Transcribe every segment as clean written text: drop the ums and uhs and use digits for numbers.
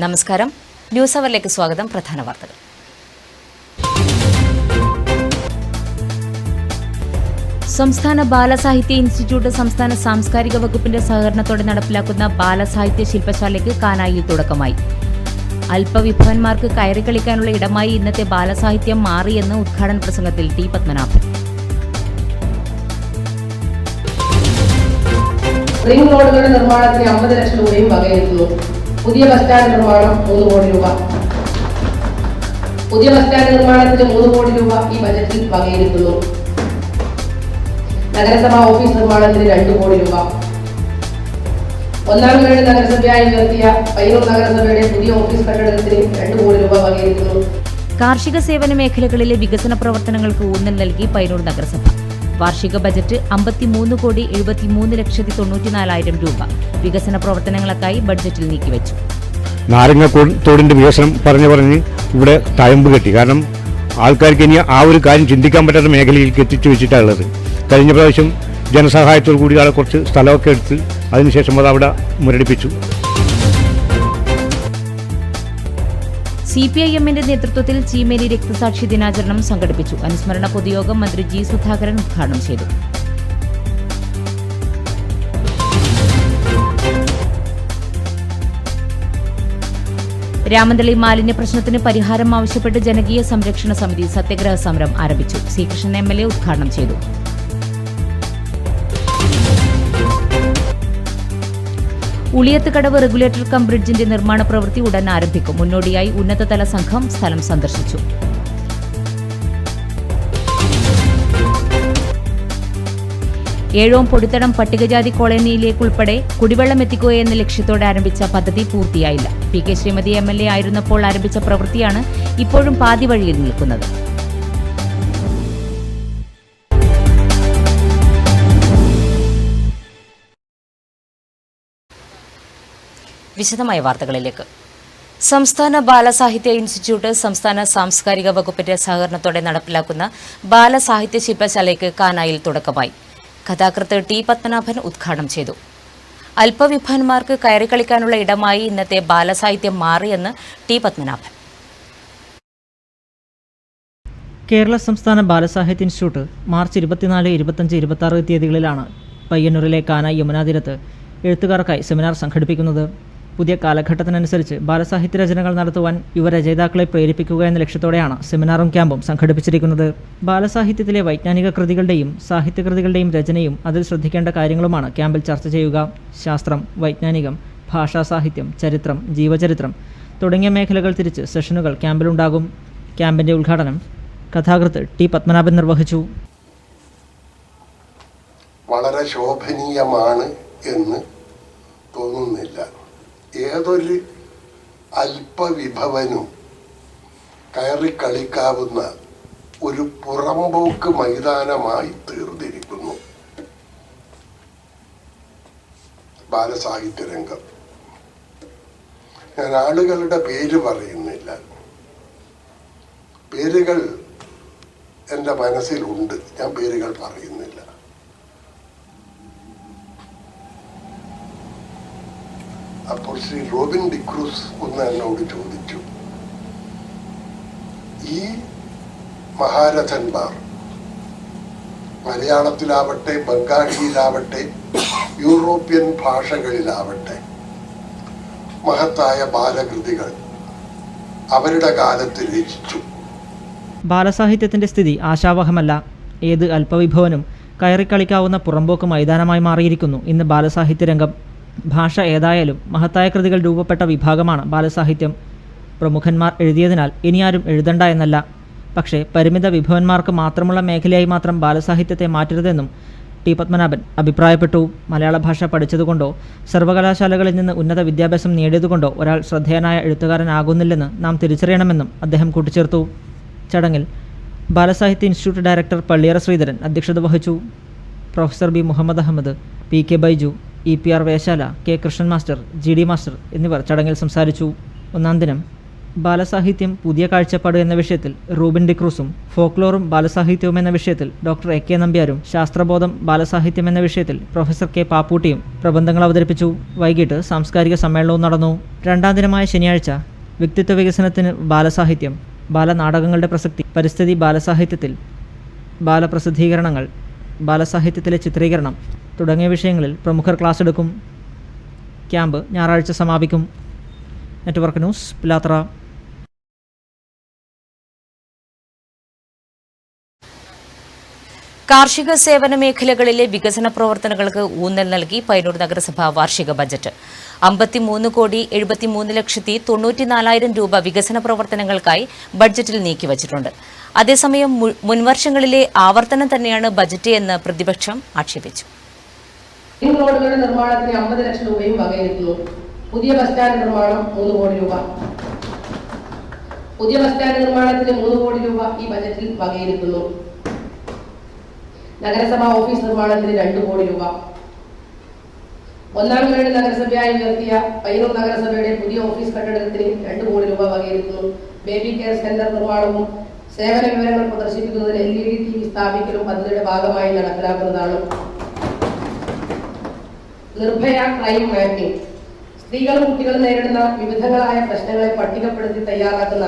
നമസ്കാരം. ന്യൂസ് അവറിലേക്ക് സ്വാഗതം. പ്രധാന വാർത്തകൾ. സംസ്ഥാന ബാലസാഹിത്യ ഇൻസ്റ്റിറ്റ്യൂട്ട് സംസ്ഥാന സാംസ്കാരിക വകുപ്പിന്റെ സഹകരണത്തോടെ നടപ്പിലാക്കുന്ന ബാലസാഹിത്യ ശില്പശാലയ്ക്ക് കാനായിൽ തുടക്കമായി. അല്പവിഭവന്മാർക്ക് കയറിക്കളിക്കാനുള്ള ഇടമായി ഇന്നത്തെ ബാലസാഹിത്യം മാറിയെന്ന് ഉദ്ഘാടന പ്രസംഗത്തിൽ ടി പത്മനാഭൻ. റിംഗ് റോഡുകളുടെ നിർമ്മാണത്തിന് 50 ലക്ഷം രൂപയും വകയിരുത്തുന്നു. പുതിയ ബസ് സ്റ്റാൻഡ് നിർമ്മാണം 3 കോടി രൂപ. പുതിയ ബസ് സ്റ്റാൻഡ് നിർമ്മാണത്തിന് 3 കോടി രൂപ ഈ ബജറ്റിൽ വകയിരുത്തുന്നു. നഗരസഭാ ഓഫീസ് നിർമ്മാണത്തിന് 2 കോടി രൂപ. ഒന്നാം ഗ്രേഡ് നഗരസഭയായി ഉയർത്തിയ പയ്യന്നൂർ നഗരസഭയുടെ പുതിയ ഓഫീസ് കെട്ടിടത്തിന് 2 കോടി രൂപ വകയിരുത്തുന്നു. കാർഷിക സേവന മേഖലകളിലെ വികസന പ്രവർത്തനങ്ങൾക്ക് ഊന്നൽ നൽകി പയ്യന്നൂർ നഗരസഭ. വാർഷിക ബജറ്റ് 53,73,94,000 രൂപ വികസന പ്രവർത്തനങ്ങൾക്കായി ബഡ്ജറ്റിൽ നീക്കിവെച്ചു. നാരങ്ങത്തോടിന്റെ വികസനം പറഞ്ഞ് ഇവിടെ തഴമ്പ് കെട്ടി. കാരണം ആൾക്കാർക്ക് ഇനി ആ ഒരു കാര്യം ചിന്തിക്കാൻ പറ്റാത്ത മേഖലയിലേക്ക് എത്തിച്ചു വെച്ചിട്ടുള്ളത്. കഴിഞ്ഞ പ്രാവശ്യം ജനസഹായത്തോടു കൂടി ആളെ കുറച്ച് സ്ഥലമൊക്കെ എടുത്ത് അതിനുശേഷം അത് അവിടെ മുരടിപ്പിച്ചു. CPIM-ന്റെ നേതൃത്വത്തിൽ ചീമേനി രക്തസാക്ഷി ദിനാചരണം സംഘടിപ്പിച്ചു. അനുസ്മരണ പൊതുയോഗം മന്ത്രി ജി സുധാകരൻ ഉദ്ഘാടനം ചെയ്തു. രാമന്തളി മാലിന്യ പ്രശ്നത്തിന് പരിഹാരം ആവശ്യപ്പെട്ട് ജനകീയ സംരക്ഷണ സമിതി സത്യഗ്രഹ സമരം ആരംഭിച്ചു. സി കൃഷ്ണൻ MLA ഉദ്ഘാടനം ചെയ്തു. ഉളിയത്തുകടവ് റെഗുലേറ്റർ കം ബ്രിഡ്ജിന്റെ നിർമ്മാണ പ്രവൃത്തി ഉടൻ ആരംഭിക്കും. മുന്നോടിയായി ഉന്നതതല സംഘം സ്ഥലം സന്ദർശിച്ചു. ഏഴോം പൊടിത്തടം പട്ടികജാതി കോളനിയിലേക്കുൾപ്പെടെ കുടിവെള്ളം എത്തിക്കുക എന്ന ലക്ഷ്യത്തോടെ ആരംഭിച്ച പദ്ധതി പൂർത്തിയായില്ല. PK ശ്രീമതി MLA ആയിരുന്നപ്പോൾ ആരംഭിച്ച പ്രവൃത്തിയാണ് ഇപ്പോഴും പാതി വഴിയിൽ നിൽക്കുന്നത്. വിശദമായ വാർത്തകളിലേക്ക്. സംസ്ഥാന ബാലസാഹിത്യ ഇൻസ്റ്റിറ്റ്യൂട്ട് സംസ്ഥാന സാംസ്കാരിക വകുപ്പിന്റെ സഹകരണത്തോടെ നടപ്പിലാക്കുന്ന ബാലസാഹിത്യ ശില്പശാലയ്ക്ക് കാനായിൽ തുടക്കമായി. കഥാകൃത്ത് ടി പത്മനാഭൻ ഉദ്ഘാടനം ചെയ്തു. അല്പവിഭവന്മാർക്ക് കയറിക്കളിക്കാനുള്ള ഇടമായി ഇന്നത്തെ ബാലസാഹിത്യം മാറിയെന്ന് ടി പത്മനാഭൻ. കേരള സംസ്ഥാന ബാലസാഹിത്യ ഇൻസ്റ്റിറ്റ്യൂട്ട് മാർച്ച് 24, 25, 26 തീയതികളിലാണ് പയ്യന്നൂരിലെ കാനായി യമുനാ തീരത്ത് എഴുത്തുകാർക്കായി സെമിനാർ സംഘടിപ്പിക്കുന്നത്. പുതിയ കാലഘട്ടത്തിനനുസരിച്ച് ബാലസാഹിത്യ രചനകൾ നടത്തുവാൻ യുവരചയിതാക്കളെ പ്രേരിപ്പിക്കുക എന്ന ലക്ഷ്യത്തോടെയാണ് സെമിനാറും ക്യാമ്പും സംഘടിപ്പിച്ചിരിക്കുന്നത്. ബാലസാഹിത്യത്തിലെ വൈജ്ഞാനിക കൃതികളുടെയും സാഹിത്യകൃതികളുടെയും രചനയും അതിൽ ശ്രദ്ധിക്കേണ്ട കാര്യങ്ങളുമാണ് ക്യാമ്പിൽ ചർച്ച ചെയ്യുക. ശാസ്ത്രം, വൈജ്ഞാനികം, ഭാഷാസാഹിത്യം, ചരിത്രം, ജീവചരിത്രം തുടങ്ങിയ മേഖലകൾ തിരിച്ച് സെഷനുകൾ ക്യാമ്പിലുണ്ടാകും. ക്യാമ്പിൻ്റെ ഉദ്ഘാടനം കഥാകൃത്ത് ടി പത്മനാഭൻ നിർവഹിച്ചു. വളരെ ശോഭനീയമാണ് എന്ന് തോന്നുന്നില്ല. ഏതൊരു അല്പവിഭവനും കയറിക്കളിക്കാവുന്ന ഒരു പുറംപോക്ക് മൈതാനമായി തീർന്നിരിക്കുന്നു ബാലസാഹിത്യ രംഗം. ഞാൻ ആളുകളുടെ പേര് പറയുന്നില്ല. പേരുകൾ എൻ്റെ മനസ്സിലുണ്ട്, ഞാൻ പേരുകൾ പറയുന്നില്ല. അപ്പോൾ ശ്രീ റോബിൻ ഡിക്രൂസ് ഒന്ന് എന്നോട് ചോദിച്ചു, ഈ മഹാരഥന്മാർ മലയാളത്തിലാവട്ടെ, ബംഗാളിയിലാവട്ടെ, യൂറോപ്യൻ ഭാഷകളിലാവട്ടെ മഹത്തായ ബാലകൃതികൾ അവരുടെ കാലത്ത് രചിച്ചു. ബാലസാഹിത്യത്തിൻ്റെ സ്ഥിതി ആശാവഹമല്ല. ഏത് അല്പവിഭവനും കയറിക്കളിക്കാവുന്ന പുറംപോക്ക് മൈതാനമായി മാറിയിരിക്കുന്നു ഇന്ന് ബാലസാഹിത്യ രംഗം. ഭാഷ ഏതായാലും മഹത്തായ കൃതികൾ രൂപപ്പെട്ട വിഭാഗമാണ് ബാലസാഹിത്യം. പ്രമുഖന്മാർ എഴുതിയതിനാൽ ഇനിയാരും എഴുതണ്ട എന്നല്ല. പക്ഷേ പരിമിത വിഭവന്മാർക്ക് മാത്രമുള്ള മേഖലയായി മാത്രം ബാലസാഹിത്യത്തെ മാറ്റരുതെന്നും ടി പത്മനാഭൻ അഭിപ്രായപ്പെട്ടു. മലയാള ഭാഷ പഠിച്ചതുകൊണ്ടോ സർവകലാശാലകളിൽ നിന്ന് ഉന്നത വിദ്യാഭ്യാസം നേടിയതുകൊണ്ടോ ഒരാൾ ശ്രദ്ധേയനായ എഴുത്തുകാരനാകുന്നില്ലെന്ന് നാം തിരിച്ചറിയണമെന്നും അദ്ദേഹം കൂട്ടിച്ചേർത്തു. ചടങ്ങിൽ ബാലസാഹിത്യ ഇൻസ്റ്റിറ്റ്യൂട്ട് ഡയറക്ടർ പള്ളിയറ ശ്രീധരൻ അധ്യക്ഷത വഹിച്ചു. Professor B Muhammad Ahammed, PK Baiju, EPR Veshala, K Krishnan master, GD master എന്നിവർ ചടങ്ങിൽ സംസാരിച്ചു. ഒന്നാം ദിനം ബാലസാഹിത്യം പുതിയ കാഴ്ചപ്പാട് എന്ന വിഷയത്തിൽ റൂബിൻ ഡിക്രൂസും, ഫോക്ലോറും ബാലസാഹിത്യവും എന്ന വിഷയത്തിൽ ഡോക്ടർ എ കെ നമ്പ്യാരും, ശാസ്ത്രബോധം ബാലസാഹിത്യം എന്ന വിഷയത്തിൽ പ്രൊഫസർ കെ പാപ്പൂട്ടിയും പ്രബന്ധങ്ങൾ അവതരിപ്പിച്ചു. വൈകിട്ട് സാംസ്കാരിക സമ്മേളനവും നടന്നു. രണ്ടാം ദിനമായ ശനിയാഴ്ച വ്യക്തിത്വ വികസനത്തിന് ബാലസാഹിത്യം, ബാലനാടകങ്ങളുടെ പ്രസക്തി, പരിസ്ഥിതി ബാലസാഹിത്യത്തിൽ, ബാലപ്രസിദ്ധീകരണങ്ങൾ, ബാലസാഹിത്യത്തിലെ ചിത്രീകരണം തുടങ്ങിയ വിഷയങ്ങളിൽ പ്രമുഖർ ക്ലാസ് എടുക്കും. ക്യാമ്പ് ഞായറാഴ്ച സമാപിക്കും. Network news, Pilathara. കാർഷിക സേവന മേഖലകളിലെ വികസന പ്രവർത്തനങ്ങൾക്ക് ഊന്നൽ നൽകി പയ്യന്നൂർ നഗരസഭ വാർഷിക ബജറ്റ്. 53,73,94,000 രൂപ വികസന പ്രവർത്തനങ്ങൾക്കായി ബഡ്ജറ്റിൽ നീക്കിവച്ചിട്ടുണ്ട്. അതേസമയം മുൻവർഷങ്ങളിലെ ആവർത്തനം തന്നെയാണ് ബജറ്റ് എന്ന് പ്രതിപക്ഷം ആക്ഷേപിച്ചു. റോഡുകളുടെ നിർമ്മാണത്തിന് 50 ലക്ഷം രൂപയും വകയിരുത്തുന്നു. പുതിയ ബസ് സ്റ്റാൻഡ് നിർമ്മാണം 3 കോടി രൂപ. പുതിയ ബസ് സ്റ്റാൻഡ് നിർമ്മാണത്തിന് 3 കോടി രൂപ ഈ ബജറ്റിൽ വകയിരുത്തുന്നു. നഗരസഭാ ഓഫീസ് നിർമ്മാണത്തിന് 2 കോടി രൂപ. ഒന്നാം ഗ്രേഡ് നഗരസഭയായി ഉയർത്തിയ പയ്യന്നൂർ നഗരസഭയുടെ പുതിയ ഓഫീസ് കെട്ടിടത്തിന് 2 കോടി രൂപ വകയിരുത്തുന്നു. ബേബി കെയർ സെന്റർ നിർമ്മാണവും സേവന വിവരങ്ങൾ പ്രദർശിപ്പിക്കുന്നതിന് LED TV സ്ഥാപിക്കലും പദ്ധതിയുടെ ഭാഗമായി നടപ്പിലാക്കുന്നതാണ്. Nirbhaya crime mapping. സ്ത്രീകളും കുട്ടികളും നേരിടുന്ന വിവിധങ്ങളായ പ്രശ്നങ്ങളെ പട്ടികപ്പെടുത്തി തയ്യാറാക്കുന്ന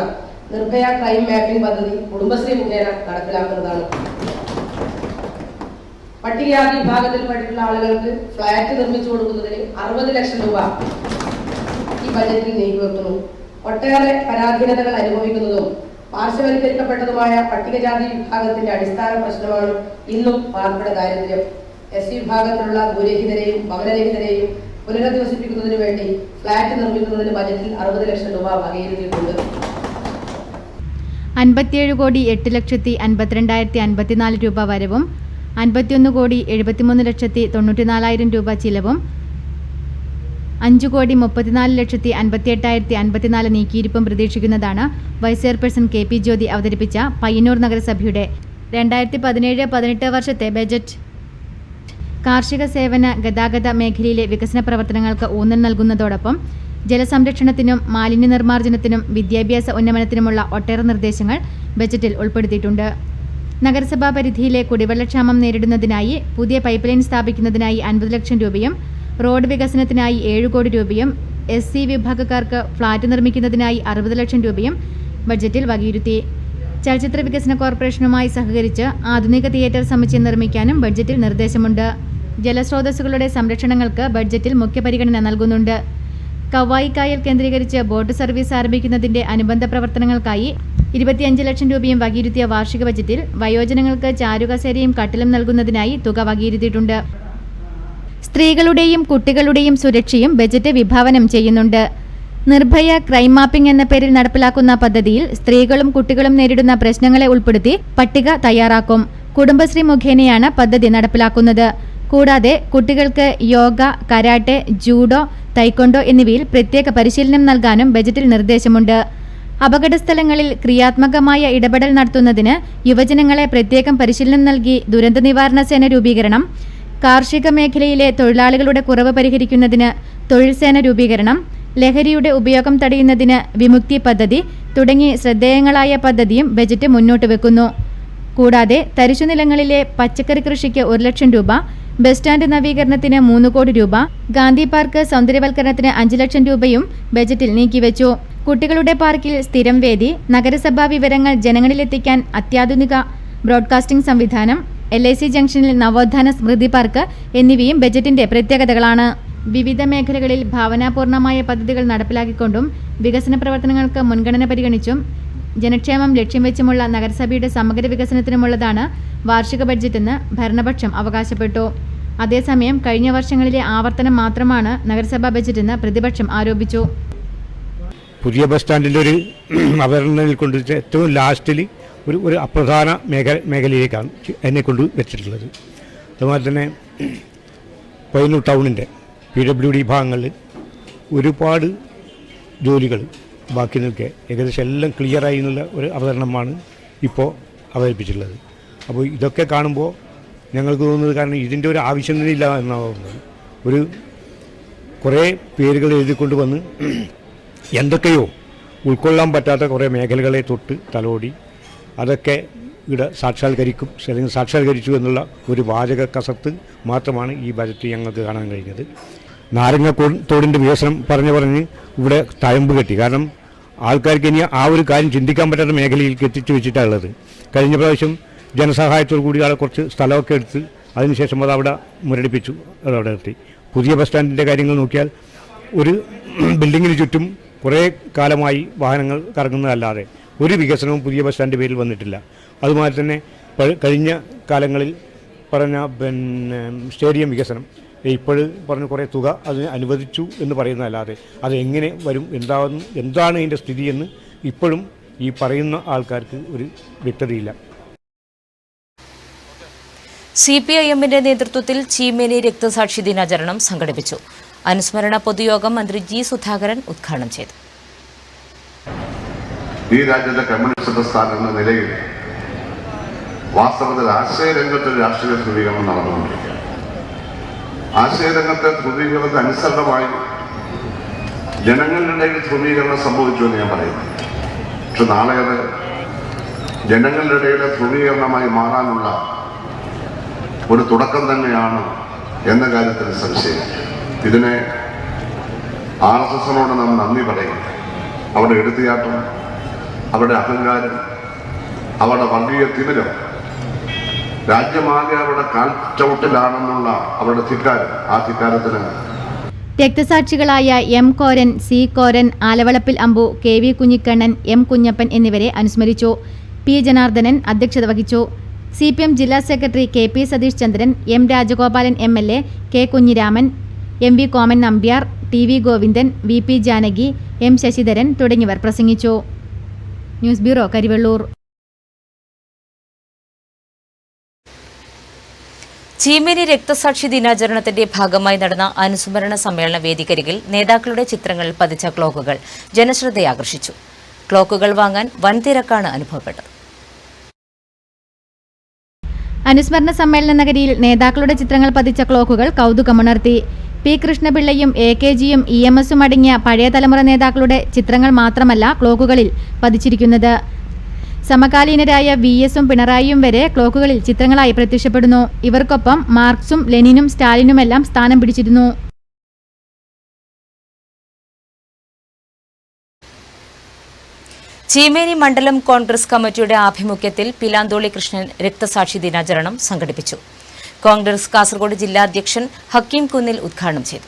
നിർഭയ ക്രൈം മാപ്പിംഗ് പദ്ധതി കുടുംബശ്രീ മുഖേന നടപ്പിലാക്കുന്നതാണ്. പട്ടികജാതി വിഭാഗത്തിൽപ്പെട്ടിട്ടുള്ള ആളുകൾക്ക് ഫ്ളാറ്റ് നിർമ്മിച്ചു കൊടുക്കുന്നതിന് 60 ലക്ഷം രൂപ ഈ ബജറ്റിൽ നീക്കിവെക്കുന്നു. ഒട്ടേറെ പരാധീനതകൾ അനുഭവിക്കുന്നതും പാർശ്വവൽക്കരിക്കപ്പെട്ടതുമായ പട്ടികജാതി വിഭാഗത്തിന്റെ അടിസ്ഥാന പ്രശ്നമാണ് ഇന്നും പാർപ്പിട ദാരിദ്ര്യം. SC വിഭാഗത്തിലുള്ള ഭൂരഹിതരെയും ഭവനരഹിതരെയും പുനരധിവസിപ്പിക്കുന്നതിന് വേണ്ടി ഫ്ളാറ്റ് നിർമ്മിക്കുന്നതിന് ബജറ്റിൽ 60 ലക്ഷം രൂപ വകയിരുത്തിയിട്ടുണ്ട്. 57,08,52,54 രൂപ വരവും 51,73,94,000 രൂപ ചിലവും 5,34,58,054 നീക്കിയിരിപ്പും പ്രതീക്ഷിക്കുന്നതാണ് വൈസ് ചെയർപേഴ്സൺ KP ജ്യോതി അവതരിപ്പിച്ച പയ്യന്നൂർ നഗരസഭയുടെ 2017-18 വർഷത്തെ ബജറ്റ്. കാർഷിക സേവന ഗതാഗത മേഖലയിലെ വികസന പ്രവർത്തനങ്ങൾക്ക് ഊന്നൽ നൽകുന്നതോടൊപ്പം ജലസംരക്ഷണത്തിനും മാലിന്യ നിർമ്മാർജ്ജനത്തിനും വിദ്യാഭ്യാസ ഉന്നമനത്തിനുമുള്ള ഒട്ടേറെ നിർദ്ദേശങ്ങൾ ബജറ്റിൽ ഉൾപ്പെടുത്തിയിട്ടുണ്ട്. നഗരസഭാ പരിധിയിലെ കുടിവെള്ളക്ഷാമം നേരിടുന്നതിനായി പുതിയ പൈപ്പ് ലൈൻ സ്ഥാപിക്കുന്നതിനായി 50 ലക്ഷം രൂപയും റോഡ് വികസനത്തിനായി 7 കോടി രൂപയും SC വിഭാഗക്കാർക്ക് ഫ്ളാറ്റ് നിർമ്മിക്കുന്നതിനായി 60 ലക്ഷം രൂപയും ബജറ്റിൽ വകയിരുത്തി. ചലച്ചിത്ര വികസന കോർപ്പറേഷനുമായി സഹകരിച്ച് ആധുനിക തിയേറ്റർ സമുച്ചയം നിർമ്മിക്കാനും ബഡ്ജറ്റിൽ നിർദ്ദേശമുണ്ട്. ജലസ്രോതസ്സുകളുടെ സംരക്ഷണങ്ങൾക്ക് ബഡ്ജറ്റിൽ മുഖ്യ പരിഗണന നൽകുന്നുണ്ട്. കവായി കായൽ കേന്ദ്രീകരിച്ച് ബോട്ട് സർവീസ് ആരംഭിക്കുന്നതിന്റെ അനുബന്ധ പ്രവർത്തനങ്ങൾക്കായി 25 ലക്ഷം രൂപയും വകയിരുത്തിയ വാർഷിക ബജറ്റിൽ വയോജനങ്ങൾക്ക് ചാരുകസേരയും കട്ടിലും നൽകുന്നതിനായി തുക വകയിരുത്തിയിട്ടുണ്ട്. സ്ത്രീകളുടെയും കുട്ടികളുടെയും സുരക്ഷയും ബജറ്റ് വിഭാവനം ചെയ്യുന്നുണ്ട്. നിർഭയ ക്രൈം മാപ്പിംഗ് എന്ന പേരിൽ നടപ്പിലാക്കുന്ന പദ്ധതിയിൽ സ്ത്രീകളും കുട്ടികളും നേരിടുന്ന പ്രശ്നങ്ങളെ ഉൾപ്പെടുത്തി പട്ടിക തയ്യാറാക്കും. കുടുംബശ്രീ മുഖേനയാണ് പദ്ധതി നടപ്പിലാക്കുന്നത്. കൂടാതെ കുട്ടികൾക്ക് യോഗ, കരാട്ടെ, ജൂഡോ, തൈക്കൊണ്ടോ എന്നിവയിൽ പ്രത്യേക പരിശീലനം നൽകാനും ബജറ്റിൽ നിർദ്ദേശമുണ്ട്. അപകടസ്ഥലങ്ങളിൽ ക്രിയാത്മകമായ ഇടപെടൽ നടത്തുന്നതിന് യുവജനങ്ങളെ പ്രത്യേകം പരിശീലനം നൽകി ദുരന്ത നിവാരണ സേന രൂപീകരണം, കാർഷിക മേഖലയിലെ തൊഴിലാളികളുടെ കുറവ് പരിഹരിക്കുന്നതിന് തൊഴിൽ സേന രൂപീകരണം, ലഹരിയുടെ ഉപയോഗം തടയുന്നതിന് വിമുക്തി പദ്ധതി തുടങ്ങി ശ്രദ്ധേയങ്ങളായ പദ്ധതിയും ബജറ്റ് മുന്നോട്ട് വെക്കുന്നു. കൂടാതെ തരിശുനിലങ്ങളിലെ പച്ചക്കറി കൃഷിക്ക് 1 ലക്ഷം രൂപ, ബസ് സ്റ്റാൻഡ് നവീകരണത്തിന് 3 കോടി രൂപ, ഗാന്ധി പാർക്ക് സൗന്ദര്യവൽക്കരണത്തിന് 5 ലക്ഷം രൂപയും ബജറ്റിൽ നീക്കിവെച്ചു. കുട്ടികളുടെ പാർക്കിൽ സ്ഥിരം വേദി, നഗരസഭാ വിവരങ്ങൾ ജനങ്ങളിലെത്തിക്കാൻ അത്യാധുനിക ബ്രോഡ്കാസ്റ്റിംഗ് സംവിധാനം, LIC ജംഗ്ഷനിൽ നവോത്ഥാന സ്മൃതി പാർക്ക് എന്നിവയും ബജറ്റിന്റെ പ്രത്യേകതകളാണ്. വിവിധ മേഖലകളിൽ ഭാവനാപൂർണമായ പദ്ധതികൾ നടപ്പിലാക്കിക്കൊണ്ടും വികസന പ്രവർത്തനങ്ങൾക്ക് മുൻഗണന പരിഗണിച്ചും ജനക്ഷേമം ലക്ഷ്യം വെച്ചുമുള്ള നഗരസഭയുടെ സമഗ്ര വികസനത്തിനുമുള്ളതാണ് വാർഷിക ബഡ്ജറ്റെന്ന് ഭരണപക്ഷം അവകാശപ്പെട്ടു. അതേസമയം കഴിഞ്ഞ വർഷങ്ങളിലെ ആവർത്തനം മാത്രമാണ് നഗരസഭാ ബജറ്റെന്ന് പ്രതിപക്ഷം ആരോപിച്ചു. പുതിയ ബസ് സ്റ്റാൻഡിൻ്റെ ഒരു അവതരണത്തിൽ കൊണ്ട് ഏറ്റവും ലാസ്റ്റിൽ ഒരു അപ്രധാന മേഖലയിലേക്കാണ് എന്നെ കൊണ്ട് വെച്ചിട്ടുള്ളത്. അതുപോലെ തന്നെ പയ്യന്നൂർ ടൗണിൻ്റെ PWD ഭാഗങ്ങളിൽ ഒരുപാട് ജോലികൾ ബാക്കി നിൽക്കെ ഏകദേശം എല്ലാം ക്ലിയറായി എന്നുള്ള ഒരു അവതരണമാണ് ഇപ്പോൾ അവതരിപ്പിച്ചിട്ടുള്ളത്. അപ്പോൾ ഇതൊക്കെ കാണുമ്പോൾ ഞങ്ങൾക്ക് തോന്നുന്നത് കാരണം ഇതിൻ്റെ ഒരു ആവശ്യം തന്നെ ഇല്ല എന്നാണ് തോന്നുന്നത്. കുറേ പേരുകൾ എഴുതിക്കൊണ്ട് വന്ന് എന്തൊക്കെയോ ഉൾക്കൊള്ളാൻ പറ്റാത്ത കുറേ മേഖലകളെ തൊട്ട് തലോടി അതൊക്കെ ഇവിടെ സാക്ഷാത്കരിക്കും, അല്ലെങ്കിൽ സാക്ഷാത്കരിച്ചു എന്നുള്ള ഒരു വാചക കസർത്ത് മാത്രമാണ് ഈ ബജറ്റ് ഞങ്ങൾക്ക് കാണാൻ കഴിഞ്ഞത്. നാരങ്ങത്തോടിൻ്റെ വികസനം പറഞ്ഞ് ഇവിടെ തഴമ്പ് കെട്ടി. കാരണം ആൾക്കാർക്ക് ഇനി ആ ഒരു കാര്യം ചിന്തിക്കാൻ പറ്റാത്ത മേഖലയിലേക്ക് എത്തിച്ചു വെച്ചിട്ടാണ് ഉള്ളത്. കഴിഞ്ഞ പ്രാവശ്യം ജനസഹായത്തോടു കൂടി ആളെ കുറച്ച് സ്ഥലമൊക്കെ എടുത്ത് അതിനുശേഷം അത് അവിടെ മുരടിപ്പിച്ചു, അതവിടെ നിർത്തി. പുതിയ ബസ് സ്റ്റാൻഡിൻ്റെ കാര്യങ്ങൾ നോക്കിയാൽ ഒരു ബിൽഡിങ്ങിന് ചുറ്റും കുറേ കാലമായി വാഹനങ്ങൾ കറങ്ങുന്നതല്ലാതെ ഒരു വികസനവും പുതിയ ബസ് സ്റ്റാൻഡ് പേരിൽ വന്നിട്ടില്ല. അതുമാതിരി തന്നെ കഴിഞ്ഞ കാലങ്ങളിൽ പറഞ്ഞ സ്റ്റേഡിയം വികസനം ഇപ്പോഴും പറഞ്ഞ കുറേ തുക അതിന് അനുവദിച്ചു എന്ന് പറയുന്നതല്ലാതെ അത് എങ്ങനെ വരും, എന്താണ് ഇതിൻ്റെ സ്ഥിതിയെന്ന് ഇപ്പോഴും ഈ പറയുന്ന ആൾക്കാർക്ക് ഒരു വ്യക്തതയില്ല. CPIM-ന്റെ നേതൃത്വത്തിൽ ചീമേനി രക്തസാക്ഷി ദിനാചരണം സംഘടിപ്പിച്ചു. അനുസ്മരണ പൊതുയോഗം മന്ത്രി G. സുധാകരൻ ഉദ്ഘാടനം ചെയ്തു. ഈ രാജ്യത്തെ കമ്മ്യൂണിസ്റ്റ് പ്രസ്ഥാനം എന്ന നിലയിൽ വാസ്തവത്തിൽ ആശയരംഗത്ത് രാഷ്ട്രീയ ധ്രുവീകരണം നടന്നുകൊണ്ടിരിക്കുക. ആശയരംഗത്തെ ധ്രുവീകരണത്തിന് അനുസരണമായി ജനങ്ങളുടെ ഇടയിൽ ധ്രുവീകരണം സംഭവിച്ചു എന്ന് ഞാൻ പറയുന്നു. പക്ഷെ നാളെ അത് ജനങ്ങളുടെ ഇടയിലെ ധ്രുവീകരണമായി മാറാനുള്ള ഒരു തുടക്കം തന്നെയാണ് എന്ന കാര്യത്തിൽ സംശയം. ഇതിനെ RSSനോട് നാം നന്ദി പറയും. അവരുടെ എടുത്തുചാട്ടം, അവരുടെ അഹങ്കാരം, അവരുടെ വർഗീയ തിമിരം, രാജ്യമാകെ അവരുടെ കാൽച്ചവിട്ടിലാണെന്നുള്ള അവരുടെ ധിക്കാരം, ആ ധിക്കാരത്തിന് രക്തസാക്ഷികളായ M. കോരൻ, C. കോരൻ, ആലവളപ്പിൽ അമ്പു, KV കുഞ്ഞിക്കണ്ണൻ, M. കുഞ്ഞപ്പൻ എന്നിവരെ അനുസ്മരിച്ചു. P. ജനാർദ്ദനൻ അധ്യക്ഷത വഹിച്ചു. CPM ജില്ലാ secretary KP Satheesh Chandran, M. Rajagopalan MLA, K. Kunhiraman, MV Koman Nambiar, TV Govindan, VP Janaki, M. Sasidharan തുടങ്ങിയവർ പ്രസംഗിച്ചു. News bureau, Karivellur. ചീമേനി രക്തസാക്ഷി ദിനാചരണത്തിന്റെ ഭാഗമായി നടന്ന അനുസ്മരണ സമ്മേളന വേദിക്കരികിൽ നേതാക്കളുടെ ചിത്രങ്ങൾ പതിച്ച ക്ലോക്കുകൾ ജനശ്രദ്ധയാകർഷിച്ചു. ക്ലോക്കുകൾ വാങ്ങാൻ വൻ തിരക്കാണ് അനുഭവപ്പെട്ടത്. അനുസ്മരണ സമ്മേളന നഗരിയിൽ നേതാക്കളുടെ ചിത്രങ്ങൾ പതിച്ച ക്ലോക്കുകൾ കൗതുകമുണർത്തി. P. കൃഷ്ണപിള്ളയും AKGയും EMSും അടങ്ങിയ പഴയ തലമുറ നേതാക്കളുടെ ചിത്രങ്ങൾ മാത്രമല്ല ക്ലോക്കുകളിൽ പതിച്ചിരിക്കുന്നത്. സമകാലീനരായ VSും പിണറായിയും വരെ ക്ലോക്കുകളിൽ ചിത്രങ്ങളായി പ്രത്യക്ഷപ്പെടുന്നു. ഇവർക്കൊപ്പം മാർക്സും ലെനിനും സ്റ്റാലിനുമെല്ലാം സ്ഥാനം പിടിച്ചിരുന്നു. ചീമേനി മണ്ഡലം കോൺഗ്രസ് കമ്മിറ്റിയുടെ ആഭിമുഖ്യത്തിൽ പിലാന്തോളി കൃഷ്ണൻ രക്തസാക്ഷി ദിനാചരണം സംഘടിപ്പിച്ചു. കോൺഗ്രസ് കാസർഗോഡ് ജില്ലാ അധ്യക്ഷൻ ഹക്കീം കുന്നിൽ ഉദ്ഘാടനം ചെയ്തു.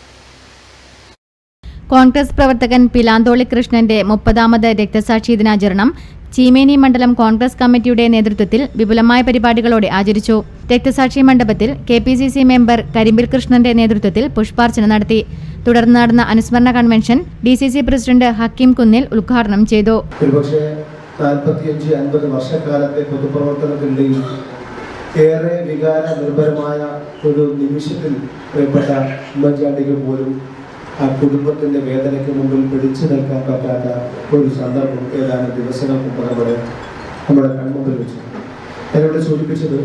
കോൺഗ്രസ് പ്രവർത്തകൻ പിലാന്തോളി കൃഷ്ണന്റെ 30ാമത് രക്തസാക്ഷി ദിനാചരണം ചീമേനി മണ്ഡലം കോൺഗ്രസ് കമ്മിറ്റിയുടെ നേതൃത്വത്തിൽ വിപുലമായ പരിപാടികളോടെ ആചരിച്ചു. രക്തസാക്ഷി മണ്ഡപത്തിൽ KPCC മെമ്പർ കരിമ്പിൽ കൃഷ്ണന്റെ നേതൃത്വത്തിൽ പുഷ്പാർച്ചന നടത്തി. തുടർന്ന് നടന്ന അനുസ്മരണ കൺവെൻഷൻ DCC പ്രസിഡന്റ് ഹക്കീം കുന്നിൽ ഉദ്ഘാടനം ചെയ്തു. 45-50 വർഷക്കാലത്തെ പൊതുപ്രവർത്തനത്തിനിടയിൽ ഏറെ വികാര നിർഭരമായ ഒരു നിമിഷത്തിൽ പ്രിയപ്പെട്ട ഉമ്മൻചാണ്ടിക്ക് പോലും ആ കുടുംബത്തിൻ്റെ വേദനയ്ക്ക് മുമ്പിൽ പിടിച്ചു നിൽക്കാൻ പറ്റാത്ത ഒരു സന്ദർഭം ഏതാനും ദിവസങ്ങൾക്ക് മുമ്പ് നമ്മുടെ കൺമുമ്പിൽ വെച്ചു. ഞാനിവിടെ സൂചിപ്പിച്ചത്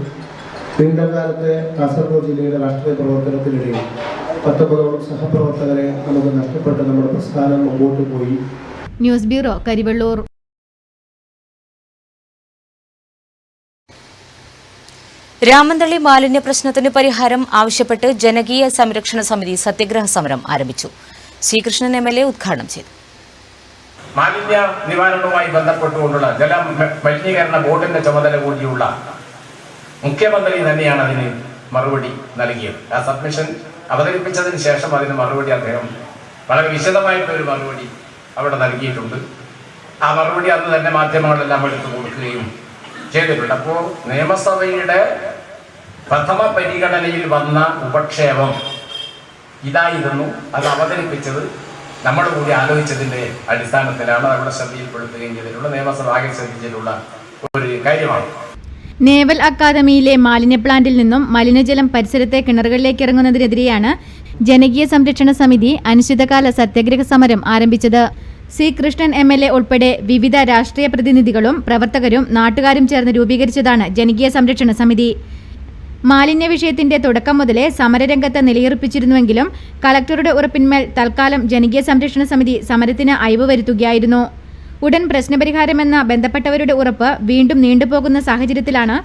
നീണ്ടകാലത്തെ കാസർഗോഡ് ജില്ലയുടെ രാഷ്ട്രീയ പ്രവർത്തനത്തിനിടയിൽ 19ഓളം സഹപ്രവർത്തകരെ നമുക്ക് നഷ്ടപ്പെട്ട് നമ്മുടെ പ്രസ്ഥാനം മുമ്പോട്ട് പോയി. News bureau, Karivellur. രാമന്തളി മാലിന്യ പ്രശ്നത്തിന് പരിഹാരം ആവശ്യപ്പെട്ട് ജനകീയ സംരക്ഷണ സമിതി സത്യഗ്രഹ സമരം ആരംഭിച്ചു. ശ്രീകൃഷ്ണൻ MLA ഉദ്ഘാടനം ചെയ്തു. മാലിന്യ നിവാരണവുമായി ബന്ധപ്പെട്ടുകൊണ്ടുള്ള ജല മലിനീകരണ ബോർഡിന്റെ ചുമതല കൂടിയുള്ള മുഖ്യമന്ത്രി തന്നെയാണ് അതിന് മറുപടി നൽകിയത്. ആ സബ്മിഷൻ അവതരിപ്പിച്ചതിന് ശേഷം അതിന് മറുപടി അദ്ദേഹം വളരെ വിശദമായിട്ടൊരു മറുപടി അവിടെ നൽകിയിട്ടുണ്ട്. ആ മറുപടി അന്ന് തന്നെ മാധ്യമങ്ങളെല്ലാം എടുത്തു കൊടുക്കുകയും ചെയ്തിട്ടുണ്ട്. അപ്പോൾ നിയമസഭയുടെ പ്രഥമ പരിഗണനയിൽ വന്ന ഉപക്ഷേപം ഇതായിരുന്നു. അത് അവതരിപ്പിച്ചത് നമ്മൾ കൂടി ആലോചിച്ചതിൻ്റെ അടിസ്ഥാനത്തിലാണ്. അവിടെ ശ്രദ്ധയിൽപ്പെടുത്തുകയും ചെയ്തിട്ടുള്ള നിയമസഭ ആകെ ശ്രദ്ധിച്ചിട്ടുള്ള ഒരു കാര്യമാണ്. നേവൽ അക്കാദമിയിലെ മാലിന്യ പ്ലാന്റിൽ നിന്നും മലിനജലം പരിസരത്തെ കിണറുകളിലേക്ക് ഇറങ്ങുന്നതിനെതിരെയാണ് ജനകീയ സംരക്ഷണ സമിതി അനിശ്ചിതകാല സത്യഗ്രഹ സമരം ആരംഭിച്ചത്. C. കൃഷ്ണൻ MLA ഉൾപ്പെടെ വിവിധ രാഷ്ട്രീയ പ്രതിനിധികളും പ്രവർത്തകരും നാട്ടുകാരും ചേർന്ന് രൂപീകരിച്ചതാണ് ജനകീയ സംരക്ഷണ സമിതി. മാലിന്യ വിഷയത്തിന്റെ തുടക്കം മുതലേ സമരരംഗത്ത് നിലയുറപ്പിച്ചിരുന്നുവെങ്കിലും കളക്ടറുടെ ഉറപ്പിന്മേൽ തൽക്കാലം ജനകീയ സംരക്ഷണ സമിതി സമരത്തിന് അയവ് വരുത്തുകയായിരുന്നു. ഉടൻ പ്രശ്നപരിഹാരമെന്ന ബന്ധപ്പെട്ടവരുടെ ഉറപ്പ് വീണ്ടും നീണ്ടുപോകുന്ന സാഹചര്യത്തിലാണ്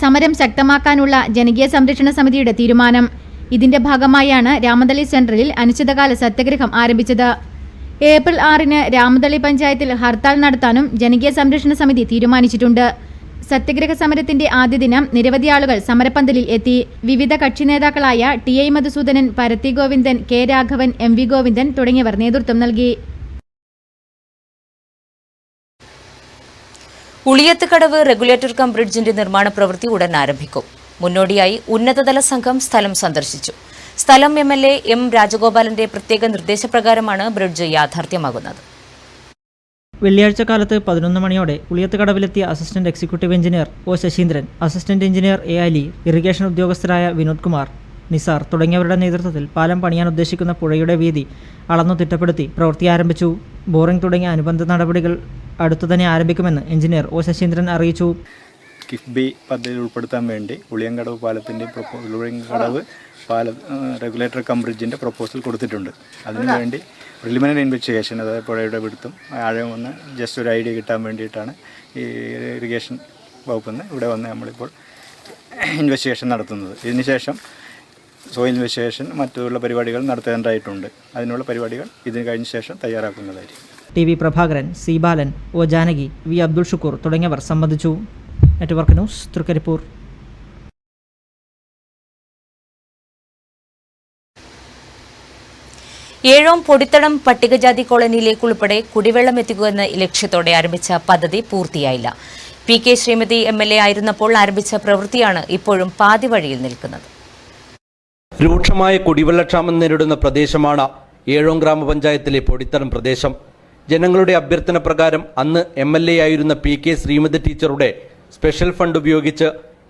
സമരം ശക്തമാക്കാനുള്ള ജനകീയ സംരക്ഷണ സമിതിയുടെ തീരുമാനം. ഇതിന്റെ ഭാഗമായാണ് രാമതളി സെൻട്രലിൽ അനിശ്ചിതകാല സത്യാഗ്രഹം ആരംഭിച്ചത്. ഏപ്രിൽ 6-ന് രാമതളി പഞ്ചായത്തിൽ ഹർത്താൽ നടത്താനും ജനകീയ സംരക്ഷണ സമിതി തീരുമാനിച്ചിട്ടുണ്ട്. സത്യാഗ്രഹ സമരത്തിന്റെ ആദ്യ ദിനം നിരവധി ആളുകൾ സമരപ്പന്തലിൽ എത്തി. വിവിധ കക്ഷി നേതാക്കളായ ടി.ഐ. മധുസൂദനൻ, പരത്തി ഗോവിന്ദൻ, കെ. രാഘവൻ, എം.വി. ഗോവിന്ദൻ തുടങ്ങിയവർ നേതൃത്വം നൽകി. ഉളിയത്തുകടവ് റെഗുലേറ്റർ കം ബ്രിഡ്ജിന്റെ നിർമ്മാണ പ്രവൃത്തി ഉടൻ ആരംഭിക്കും. മുന്നോടിയായി ഉന്നതതല സംഘം സ്ഥലം സന്ദർശിച്ചു. സ്ഥലം MLA M. രാജഗോപാലന്റെ പ്രത്യേക നിർദ്ദേശപ്രകാരമാണ് ബ്രിഡ്ജ് യാഥാർത്ഥ്യമാകുന്നത്. വെള്ളിയാഴ്ച കാലത്ത് 11 മണിയോടെ ഉളിയത്തുകടവിലെത്തിയ assistant executive engineer O. Sasindran, assistant engineer A. Ali, irrigation ഉദ്യോഗസ്ഥരായ വിനോദ് കുമാർ, നിസാർ തുടങ്ങിയവരുടെ നേതൃത്വത്തിൽ പാലം പണിയാൻ ഉദ്ദേശിക്കുന്ന പുഴയുടെ വീതി അളന്നു തിട്ടപ്പെടുത്തി പ്രവൃത്തി ആരംഭിച്ചു. ബോറിംഗ് തുടങ്ങിയ അനുബന്ധ നടപടികൾ അടുത്തുതന്നെ ആരംഭിക്കുമെന്ന് എഞ്ചിനീയർ ഒ. ശശീന്ദ്രൻ അറിയിച്ചു. കിഫ്ബി പദ്ധതിയിൽ ഉൾപ്പെടുത്താൻ വേണ്ടി ഉളിയങ്കടവ് പാലത്തിൻ്റെയും ഉളിയങ്കടവ് പാലം റെഗുലേറ്റർ കം ബ്രിഡ്ജിൻ്റെ പ്രപ്പോസൽ കൊടുത്തിട്ടുണ്ട്. അതിനുവേണ്ടി പ്രിലിമിനറി ഇൻവെസ്റ്റിഗേഷൻ, അതായത് പുഴയുടെ വിടുത്തും ആഴം ഒന്ന് ജസ്റ്റ് ഒരു ഐഡിയ കിട്ടാൻ വേണ്ടിയിട്ടാണ് ഈ ഇറിഗേഷൻ വകുപ്പിൽ നിന്ന് ഇവിടെ വന്ന് നമ്മളിപ്പോൾ ഇൻവെസ്റ്റിഗേഷൻ നടത്തുന്നത്. ഇതിനുശേഷം സോയിൽ ഇൻവെസ്റ്റിഗേഷൻ മറ്റുള്ള പരിപാടികൾ നടത്തേണ്ടതായിട്ടുണ്ട്. അതിനുള്ള പരിപാടികൾ ഇതിന് കഴിഞ്ഞ ശേഷം തയ്യാറാക്കുന്നതായിരിക്കും. TV Prabhakaran, C. Balan, O. Janaki, V. Abdul Shukkur തുടങ്ങിയവർ സംബന്ധിച്ചു. Network news, Trikaripur. ഏഴോം പൊടിത്തടം പട്ടികജാതി കോളനിയിലേക്ക് ഉൾപ്പെടെ കുടിവെള്ളം എത്തിക്കുമെന്ന ലക്ഷ്യത്തോടെ ആരംഭിച്ച പദ്ധതി പൂർത്തിയായില്ല. PK ശ്രീമതി MLA ആയിരുന്നപ്പോൾ ആരംഭിച്ച പ്രവൃത്തിയാണ് ഇപ്പോഴും പാതി വഴിയിൽ നിൽക്കുന്നത്. രൂക്ഷമായ കുടിവെള്ളക്ഷാമം നേരിടുന്ന പ്രദേശമാണ് ഏഴോം ഗ്രാമപഞ്ചായത്തിലെ പൊടിത്തടം പ്രദേശം. ജനങ്ങളുടെ അഭ്യർത്ഥന പ്രകാരം അന്ന് MLA ആയിരുന്ന PK ശ്രീമതി ടീച്ചറുടെ സ്പെഷ്യൽ ഫണ്ട് ഉപയോഗിച്ച്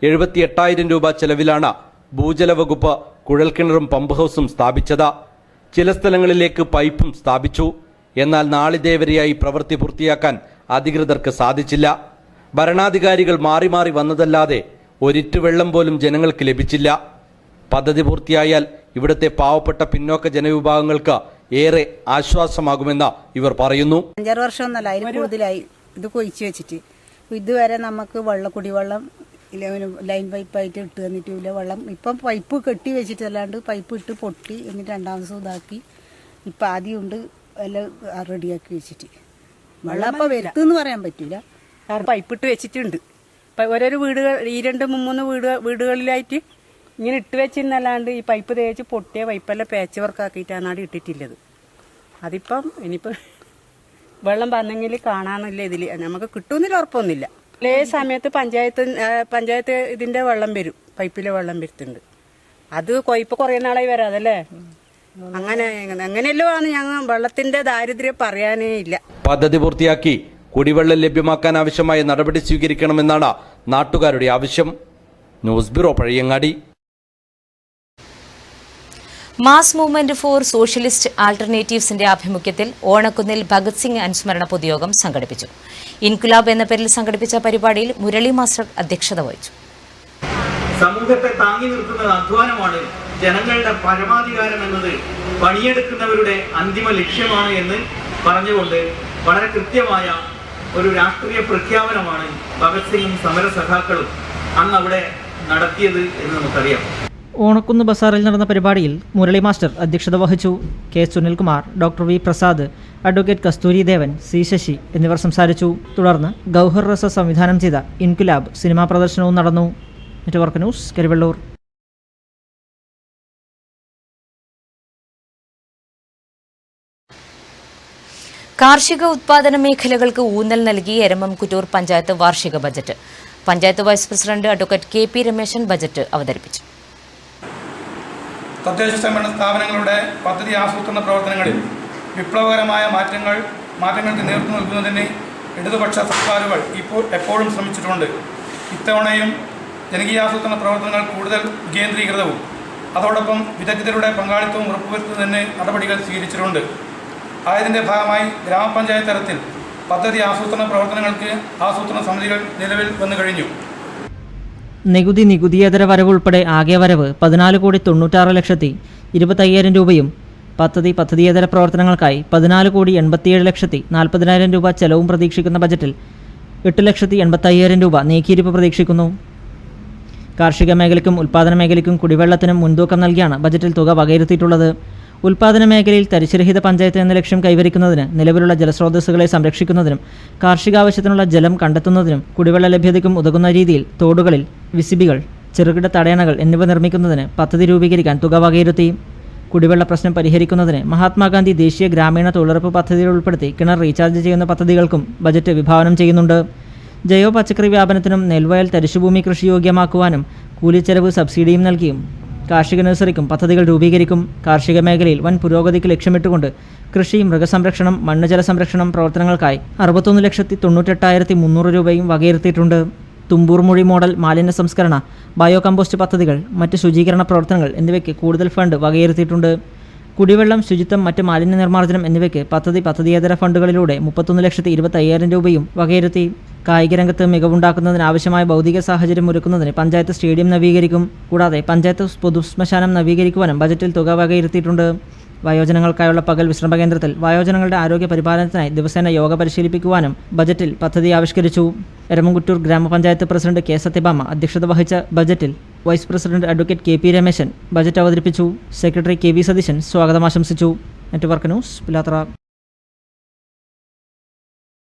78,000 രൂപ ചെലവിലാണ് ഭൂജല വകുപ്പ് കുഴൽക്കിണറും പമ്പ് ഹൗസും സ്ഥാപിച്ചത്. ചില സ്ഥലങ്ങളിലേക്ക് പൈപ്പും സ്ഥാപിച്ചു. എന്നാൽ നാളിതേവരെയായി പ്രവൃത്തി പൂർത്തിയാക്കാൻ അധികൃതർക്ക് സാധിച്ചില്ല. ഭരണാധികാരികൾ മാറി മാറി വന്നതല്ലാതെ ഒരിറ്റു വെള്ളം പോലും ജനങ്ങൾക്ക് ലഭിച്ചില്ല. പദ്ധതി പൂർത്തിയായാൽ ഇവിടുത്തെ പാവപ്പെട്ട പിന്നോക്ക ജനവിഭാഗങ്ങൾക്ക് ഏറെ ആശ്വാസമാകുമെന്ന് ഇവർ പറയുന്നു. 5-6 വർഷമൊന്നല്ല, അതിന് കൂടുതലായി ഇത് കൊഴിച്ചു വെച്ചിട്ട്. ഇതുവരെ നമുക്ക് കുടിവെള്ളം ലൈൻ പൈപ്പായിട്ട് ഇട്ട് തന്നിട്ടില്ല. വെള്ളം ഇപ്പം പൈപ്പ് കെട്ടി വെച്ചിട്ടല്ലാണ്ട് പൈപ്പ് ഇട്ട് പൊട്ടി, എന്നിട്ട് രണ്ടാമത് ദിവസം ഇതാക്കി ഇപ്പം ആദ്യമുണ്ട് എല്ലാം റെഡിയാക്കി വെച്ചിട്ട്. വെള്ളം അപ്പം വരുത്തെന്ന് പറയാൻ പറ്റൂല, കാരണം പൈപ്പ് ഇട്ട് വെച്ചിട്ടുണ്ട്. ഓരോരോ വീടുകൾ 2-3 വീടുകളിലായിട്ട് ഇങ്ങനെ ഇട്ട് വെച്ചിരുന്നല്ലാണ്ട് ഈ പൈപ്പ് തേച്ച് പൊട്ടിയ പൈപ്പെല്ലാം പാച്ച് വർക്കാക്കിയിട്ടാണ് അവിടെ ഇട്ടിട്ടുള്ളത്. അതിപ്പം ഇനിയിപ്പം വെള്ളം വന്നെങ്കിൽ കാണാനില്ല, ഇതിൽ നമുക്ക് കിട്ടുമെന്നില്ല, ഉറപ്പൊന്നുമില്ല. ഒരേ സമയത്ത് പഞ്ചായത്ത് ഇതിന്റെ വെള്ളം വരും, പൈപ്പിലെ വെള്ളം വരുത്തുണ്ട്. അത് ഇപ്പൊ കുറേ നാളായി വരാതല്ലേ. അങ്ങനെയല്ലോ ആണ് ഞങ്ങൾ വെള്ളത്തിന്റെ ദാരിദ്ര്യം പറയാനേ ഇല്ല. പദ്ധതി പൂർത്തിയാക്കി കുടിവെള്ളം ലഭ്യമാക്കാൻ ആവശ്യമായ നടപടി സ്വീകരിക്കണമെന്നാണ് നാട്ടുകാരുടെ ആവശ്യം. News bureau, Pazhayangadi. Mass movement for socialist ആൾട്ടർനേറ്റീവ്സിന്റെ ആഭിമുഖ്യത്തിൽ ഓണക്കുന്നിൽ ഭഗത് സിംഗ് അനുസ്മരണ പൊതുയോഗം സംഘടിപ്പിച്ചു. ഇൻകുലാബ് എന്ന പേരിൽ സംഘടിപ്പിച്ച പരിപാടിയിൽ മുരളി മാസ്റ്റർ അധ്യക്ഷത വഹിച്ചു. സമൂഹത്തെ താങ്ങി നിർത്തുന്നത് അധ്വാനമാണ്. ജനങ്ങളുടെ പരമാധികാരം എന്നത് പണിയെടുക്കുന്നവരുടെ അന്തിമ ലക്ഷ്യമാണ് എന്ന് പറഞ്ഞുകൊണ്ട് വളരെ കൃത്യമായ ഒരു രാഷ്ട്രീയ പ്രഖ്യാപനമാണ് ഭഗത് സിംഗും സമരസഖാക്കളും അന്ന് അവിടെ നടത്തിയത് എന്ന് നമുക്കറിയാം. ഓണക്കുന്ന് ബസാറിൽ നടന്ന പരിപാടിയിൽ മുരളി മാസ്റ്റർ അധ്യക്ഷത വഹിച്ചു. K. Sunilkumar, doctor V. Prasad, advocate Kasthuri Devan, C. Sasi എന്നിവർ സംസാരിച്ചു. തുടർന്ന് ഗൗഹർ റസ സംവിധാനം ചെയ്ത ഇൻകുലാബ് സിനിമാ പ്രദർശനവും നടന്നു. Network news, Karivellur. കാർഷിക ഉത്പാദന മേഖലകൾക്ക് ഊന്നൽ നൽകി എരമം കുറ്റൂർ പഞ്ചായത്ത് വാർഷിക budget. Panchayat vice president advocate K. P. Rameshan budget അവതരിപ്പിച്ചു. തദ്ദേശ സ്വയംഭരണ സ്ഥാപനങ്ങളുടെ പദ്ധതി ആസൂത്രണ പ്രവർത്തനങ്ങളിൽ വിപ്ലവകരമായ മാറ്റങ്ങൾക്ക് നേതൃത്വം നൽകുന്നതിന് ഇടതുപക്ഷ സർക്കാരുകൾ എപ്പോഴും ശ്രമിച്ചിട്ടുണ്ട്. ഇത്തവണയും ജനകീയാസൂത്രണ പ്രവർത്തനങ്ങൾ കൂടുതൽ കേന്ദ്രീകൃതവും അതോടൊപ്പം വിദഗ്ധരുടെ പങ്കാളിത്തവും ഉറപ്പുവരുത്തുന്നതിന് നടപടികൾ സ്വീകരിച്ചിട്ടുണ്ട്. ആയതിൻ്റെ ഭാഗമായി ഗ്രാമപഞ്ചായത്ത് തലത്തിൽ പദ്ധതി ആസൂത്രണ പ്രവർത്തനങ്ങൾക്ക് ആസൂത്രണ സമിതികൾ നിലവിൽ വന്നു കഴിഞ്ഞു. നികുതിയേതര വരവ് ഉൾപ്പെടെ ആകെ വരവ് 14,96,25,000 രൂപയും പദ്ധതിയേതര പ്രവർത്തനങ്ങൾക്കായി 14,87,40,000 രൂപ ചെലവും പ്രതീക്ഷിക്കുന്ന ബജറ്റിൽ 8,85,000 രൂപ നീക്കിയിരിപ്പ് പ്രതീക്ഷിക്കുന്നു. കാർഷിക മേഖലയ്ക്കും ഉൽപ്പാദന മേഖലയ്ക്കും കുടിവെള്ളത്തിനും മുൻതൂക്കം നൽകിയാണ് ബജറ്റിൽ തുക വകയിരുത്തിയിട്ടുള്ളത്. ഉൽപ്പാദന മേഖലയിൽ തരിശുരഹിത പഞ്ചായത്ത് എന്ന ലക്ഷ്യം കൈവരിക്കുന്നതിന് നിലവിലുള്ള ജലസ്രോതസ്സുകളെ സംരക്ഷിക്കുന്നതിനും കാർഷികാവശ്യത്തിനുള്ള ജലം കണ്ടെത്തുന്നതിനും കുടിവെള്ള ലഭ്യതയ്ക്കും ഉതകുന്ന രീതിയിൽ തോടുകളിൽ വിസിബികൾ, ചെറുകിട തടയണകൾ എന്നിവ നിർമ്മിക്കുന്നതിന് പദ്ധതി രൂപീകരിക്കാൻ തുക വകയിരുത്തി. കുടിവെള്ള പ്രശ്നം പരിഹരിക്കുന്നതിന് മഹാത്മാഗാന്ധി ദേശീയ ഗ്രാമീണ തൊഴിലുറപ്പ് പദ്ധതിയിൽ ഉൾപ്പെടുത്തി കിണർ റീചാർജ് ചെയ്യുന്ന പദ്ധതികൾക്കും ബജറ്റ് വിഭാവനം ചെയ്യുന്നുണ്ട്. ജൈവ പച്ചക്കറി വ്യാപനത്തിനും നെൽവയൽ തരിശുഭൂമി കൃഷിയോഗ്യമാക്കുവാനും കൂലിച്ചെലവ് സബ്സിഡിയും നൽകിയും കാർഷിക നഴ്സറിക്കും പദ്ധതികൾ രൂപീകരിക്കും. കാർഷിക മേഖലയിൽ വൻ പുരോഗതിക്ക് ലക്ഷ്യമിട്ടുകൊണ്ട് കൃഷി, മൃഗസംരക്ഷണം, മണ്ണ് ജല സംരക്ഷണം പ്രവർത്തനങ്ങൾക്കായി 61,98,300 രൂപയും വകയിരുത്തിയിട്ടുണ്ട്. തുമ്പൂർ മൊഴി മോഡൽ മാലിന്യ സംസ്കരണ, ബയോ കമ്പോസ്റ്റ് പദ്ധതികൾ, മറ്റ് ശുചീകരണ പ്രവർത്തനങ്ങൾ എന്നിവയ്ക്ക് കൂടുതൽ ഫണ്ട് വകയിരുത്തിയിട്ടുണ്ട്. കുടിവെള്ളം, ശുചിത്വം, മറ്റ് മാലിന്യ നിർമ്മാർജ്ജനം എന്നിവയ്ക്ക് പദ്ധതിയേതര ഫണ്ടുകളിലൂടെ 31,25,000 രൂപയും വകയിരുത്തി. കായിക രംഗത്ത് മികവുണ്ടാക്കുന്നതിനാവശ്യമായ ഭൗതിക സാഹചര്യം ഒരുക്കുന്നതിന് പഞ്ചായത്ത് സ്റ്റേഡിയം നവീകരിക്കും. കൂടാതെ പഞ്ചായത്ത് പൊതുശ്മശാനം നവീകരിക്കുവാനും ബജറ്റിൽ തുക വകയിരുത്തിയിട്ടുണ്ട്. വയോജനങ്ങൾക്കായുള്ള പകൽ വിശ്രമ കേന്ദ്രത്തിൽ വയോജനങ്ങളുടെ ആരോഗ്യ പരിപാലനത്തിനായി ദിവസേന യോഗ പരിശീലിപ്പിക്കുവാനും ബജറ്റിൽ പദ്ധതി ആവിഷ്കരിച്ചു. എരമംകുറ്റൂർ ഗ്രാമപഞ്ചായത്ത് പ്രസിഡന്റ് കെ സത്യഭാമ അധ്യക്ഷത വഹിച്ച ബജറ്റിൽ vice president advocate KP Rameshan budget അവതരിപ്പിച്ചു. സെക്രട്ടറി KV സതീശൻ സ്വാഗതം ആശംസിച്ചു. Network news, Pilathara.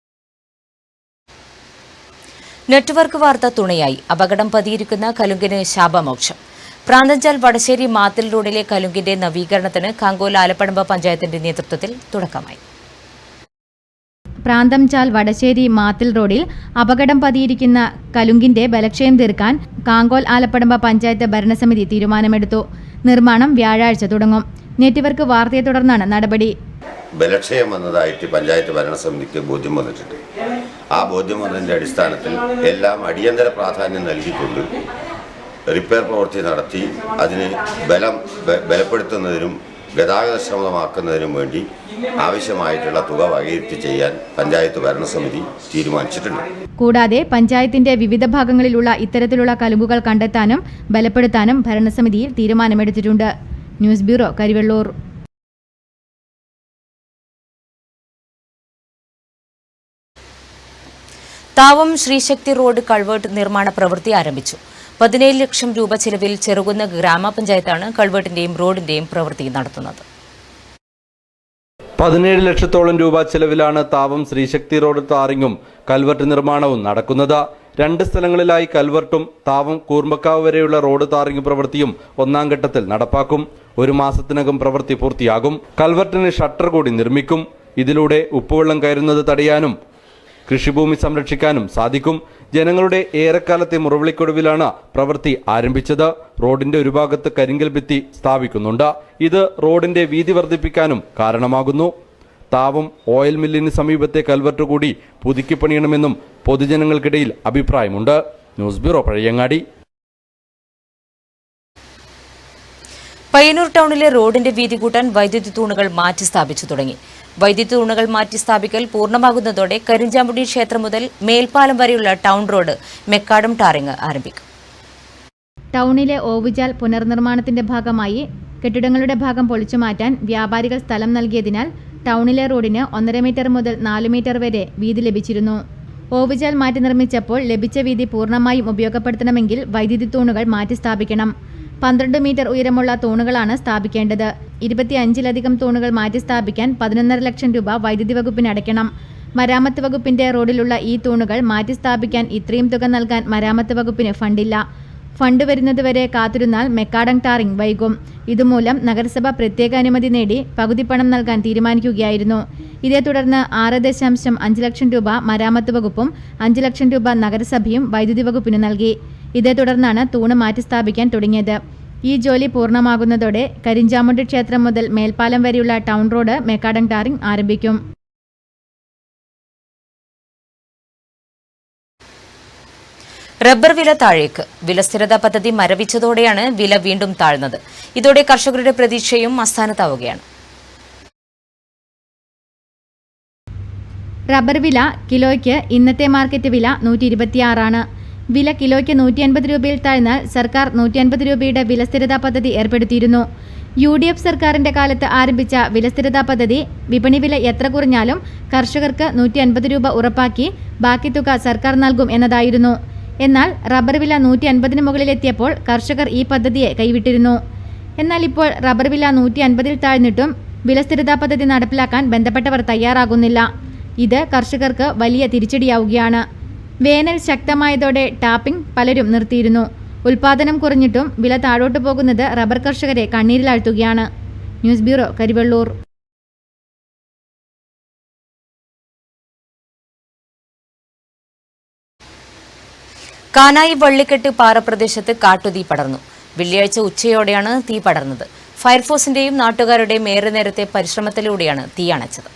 നെറ്റ്വർക്ക് വാർത്ത തുണയായി അപകടം പതിയിരിക്കുന്ന കലുങ്കിന് ശാപമോക്ഷം. പ്രാന്തഞ്ചാൽ വടശ്ശേരി മാത്തിൽ റോഡിലെ കലുങ്കിന്റെ നവീകരണത്തിന് കാങ്കോൽ ആലപ്പടമ്പ പഞ്ചായത്തിന്റെ നേതൃത്വത്തിൽ തുടക്കമായി. പ്രാന്തംചാൽ വടശ്ശേരി മാത്തിൽ റോഡിൽ അപകടം പതിയിരിക്കുന്ന കലുങ്കിന്റെ ബലക്ഷയം തീർക്കാൻ കാങ്കോൽ ആലപ്പടമ്പ പഞ്ചായത്ത് ഭരണസമിതി തീരുമാനമെടുത്തു. നിർമ്മാണം വ്യാഴാഴ്ച തുടങ്ങും. നെറ്റ്വർക്ക് വാർത്തയെ തുടർന്നാണ് നടപടി. ബലക്ഷയം വന്നതായിട്ട് പഞ്ചായത്ത് ഭരണസമിതിക്ക് ബോധ്യം വന്നിട്ടുണ്ട്. ആ ബോധ്യം വന്നതിൻ്റെ അടിസ്ഥാനത്തിൽ എല്ലാം അടിയന്തര പ്രാധാന്യം നൽകിക്കൊണ്ട് റിപ്പയർ പ്രവൃത്തി നടത്തി അതിന് ബലപ്പെടുത്തുന്നതിനും ഗതാഗതക്ഷമമാക്കുന്നതിനും വേണ്ടി ആവശ്യമായിട്ടുള്ള തുക വകയിരുത്തി ചെയ്യാൻ പഞ്ചായത്ത് ഭരണസമിതി തീരുമാനിച്ചിട്ടുണ്ട്. കൂടാതെ പഞ്ചായത്തിന്റെ വിവിധ ഭാഗങ്ങളിലുള്ള ഇത്തരത്തിലുള്ള കലുങ്കുകൾ കണ്ടെത്താനും ബലപ്പെടുത്താനും ഭരണസമിതിയിൽ തീരുമാനമെടുത്തിട്ടുണ്ട്. News bureau, Karivellur. Thavam Sreesakthi road culvert നിർമ്മാണ പ്രവൃത്തി ആരംഭിച്ചു. 17 ലക്ഷം രൂപ ചെലവിൽ ചെറുകുന്ന് ഗ്രാമപഞ്ചായത്താണ് കൾവേർട്ടിന്റെയും റോഡിന്റെയും പ്രവൃത്തി നടത്തുന്നത്. 17 ലക്ഷത്തോളം രൂപ ചെലവിലാണ് താവം ശ്രീശക്തി റോഡ് ടാറിങ്ങും കൽവർട്ട് നിർമ്മാണവും നടക്കുന്നത്. 2 സ്ഥലങ്ങളിലായി കൽവർട്ടും താവം കൂർമ്പക്കാവ് വരെയുള്ള റോഡ് ടാറിംഗ് പ്രവൃത്തിയും 1ാം ഘട്ടത്തിൽ നടപ്പാക്കും. 1 മാസത്തിനകം പ്രവൃത്തി പൂർത്തിയാകും. കൽവർട്ടിന് ഷട്ടർ കൂടി നിർമ്മിക്കും. ഇതിലൂടെ ഉപ്പുവെള്ളം കയറുന്നത് തടയാനും കൃഷിഭൂമി സംരക്ഷിക്കാനും സാധിക്കും. ജനങ്ങളുടെ ഏറെക്കാലത്തെ മുറവിളിക്കൊടുവിലാണ് പ്രവൃത്തി ആരംഭിച്ചത്. റോഡിന്റെ ഒരു ഭാഗത്ത് കരിങ്കൽ ഭിത്തി സ്ഥാപിക്കുന്നുണ്ട്. ഇത് റോഡിന്റെ വീതി വർദ്ധിപ്പിക്കാനും കാരണമാകുന്നു. താവം ഓയിൽ മില്ലിന് സമീപത്തെ കൽവർട്ട് കൂടി പുതുക്കിപ്പണിയണമെന്നും പൊതുജനങ്ങൾക്കിടയിൽ അഭിപ്രായമുണ്ട്. News bureau, Pazhayangadi. പയ്യന്നൂർ ടൗണിലെ റോഡിന്റെ വീതി കൂട്ടാൻ വൈദ്യുതി തൂണുകൾ മാറ്റി സ്ഥാപിച്ചു തുടങ്ങി. വൈദ്യുതി തൂണുകൾ മാറ്റി സ്ഥാപിക്കൽ പൂർണ്ണമാകുന്നതോടെ കരിഞ്ചാമ്പുടി ക്ഷേത്രം മുതൽ മേൽപ്പാലം വരെയുള്ള ടൗൺ റോഡ് മെക്കാഡം ടാറിംഗ് ആരംഭിക്കും. ടൗണിലെ ഓവുചാൽ പുനർനിർമ്മാണത്തിന്റെ ഭാഗമായി കെട്ടിടങ്ങളുടെ ഭാഗം പൊളിച്ചുമാറ്റാൻ വ്യാപാരികൾ സ്ഥലം നൽകിയതിനാൽ ടൗണിലെ റോഡിന് 1.5 മീറ്റർ മുതൽ 4 മീറ്റർ വരെ വീതി ലഭിച്ചിരുന്നു. ഓവുചാൽ മാറ്റി നിർമ്മിച്ചപ്പോൾ ലഭിച്ച വീതി പൂർണ്ണമായും ഉപയോഗപ്പെടുത്തണമെങ്കിൽ വൈദ്യുതി തൂണുകൾ മാറ്റി സ്ഥാപിക്കണം. 12 മീറ്റർ ഉയരമുള്ള തൂണുകളാണ് സ്ഥാപിക്കേണ്ടത്. 25ലധികം തൂണുകൾ മാറ്റി സ്ഥാപിക്കാൻ 11.5 ലക്ഷം രൂപ വൈദ്യുതി വകുപ്പിന് അടയ്ക്കണം. മരാമത്ത് വകുപ്പിന്റെ റോഡിലുള്ള ഈ തൂണുകൾ മാറ്റി സ്ഥാപിക്കാൻ ഇത്രയും തുക നൽകാൻ മരാമത്ത് വകുപ്പിന് ഫണ്ടില്ല. ഫണ്ട് വരുന്നതുവരെ കാത്തിരുന്നാൽ മെക്കാഡം ടാറിംഗ് വൈകും. ഇതുമൂലം നഗരസഭ പ്രത്യേക അനുമതി നേടി പകുതി പണം നൽകാൻ തീരുമാനിക്കുകയായിരുന്നു. ഇതേ തുടർന്ന് 6.5 ലക്ഷം രൂപ മരാമത്ത് വകുപ്പും 5 ലക്ഷം രൂപ നഗരസഭയും വൈദ്യുതി വകുപ്പിന് നൽകി. ഇതേ തുടർന്നാണ് തൂണ് മാറ്റി സ്ഥാപിക്കാൻ തുടങ്ങിയത്. ഈ ജോലി പൂർണ്ണമാകുന്നതോടെ കരിഞ്ചാമുണ്ടി ക്ഷേത്രം മുതൽ മേൽപ്പാലം വരെയുള്ള ടൗൺ റോഡ് മെക്കാഡം ടാറിംഗ് ആരംഭിക്കും. റബ്ബർ വില താഴേക്ക്. വിലസ്ഥിരതാ പദ്ധതി മരവിച്ചതോടെയാണ് വില വീണ്ടും താഴ്ന്നത്. ഇതോടെ കർഷകരുടെ പ്രതീക്ഷയും അസ്ഥാനത്താവുകയാണ്. റബ്ബർ വില കിലോയ്ക്ക് ഇന്നത്തെ മാർക്കറ്റ് വില 126 വില കിലോയ്ക്ക് 150 രൂപയിൽ താഴ്ന്നാൽ സർക്കാർ 150 രൂപയുടെ വിലസ്ഥിരതാ പദ്ധതി ഏർപ്പെടുത്തിയിരുന്നു. UDF സർക്കാരിന്റെ കാലത്ത് ആരംഭിച്ച വിലസ്ഥിരതാ പദ്ധതി വിപണി വില എത്ര കുറഞ്ഞാലും കർഷകർക്ക് 150 രൂപ ഉറപ്പാക്കി ബാക്കി തുക സർക്കാർ നൽകും എന്നതായിരുന്നു. എന്നാൽ റബ്ബർ വില 150-ന് മുകളിലെത്തിയപ്പോൾ കർഷകർ ഈ പദ്ധതിയെ കൈവിട്ടിരുന്നു. എന്നാൽ ഇപ്പോൾ റബ്ബർ വില 150-ൽ താഴ്ന്നിട്ടും വിലസ്ഥിരതാ പദ്ധതി നടപ്പിലാക്കാൻ ബന്ധപ്പെട്ടവർ തയ്യാറാകുന്നില്ല. ഇത് കർഷകർക്ക് വലിയ തിരിച്ചടിയാവുകയാണ്. വേനൽ ശക്തമായതോടെ ടാപ്പിംഗ് പലരും നിർത്തിയിരുന്നു. ഉൽപാദനം കുറഞ്ഞിട്ടും വില താഴോട്ട് പോകുന്നത് റബ്ബർ കർഷകരെ കണ്ണീരിലാഴ്ത്തുകയാണ്. News bureau, Karivellur. കാനായി വള്ളിക്കെട്ട് പാറപ്രദേശത്ത് കാട്ടുതീ പടർന്നു. വെള്ളിയാഴ്ച ഉച്ചയോടെയാണ് തീ പടർന്നത്. ഫയർഫോഴ്സിന്റെയും നാട്ടുകാരുടെയും ഏറെ നേരത്തെ പരിശ്രമത്തിലൂടെയാണ് തീ അണച്ചത്.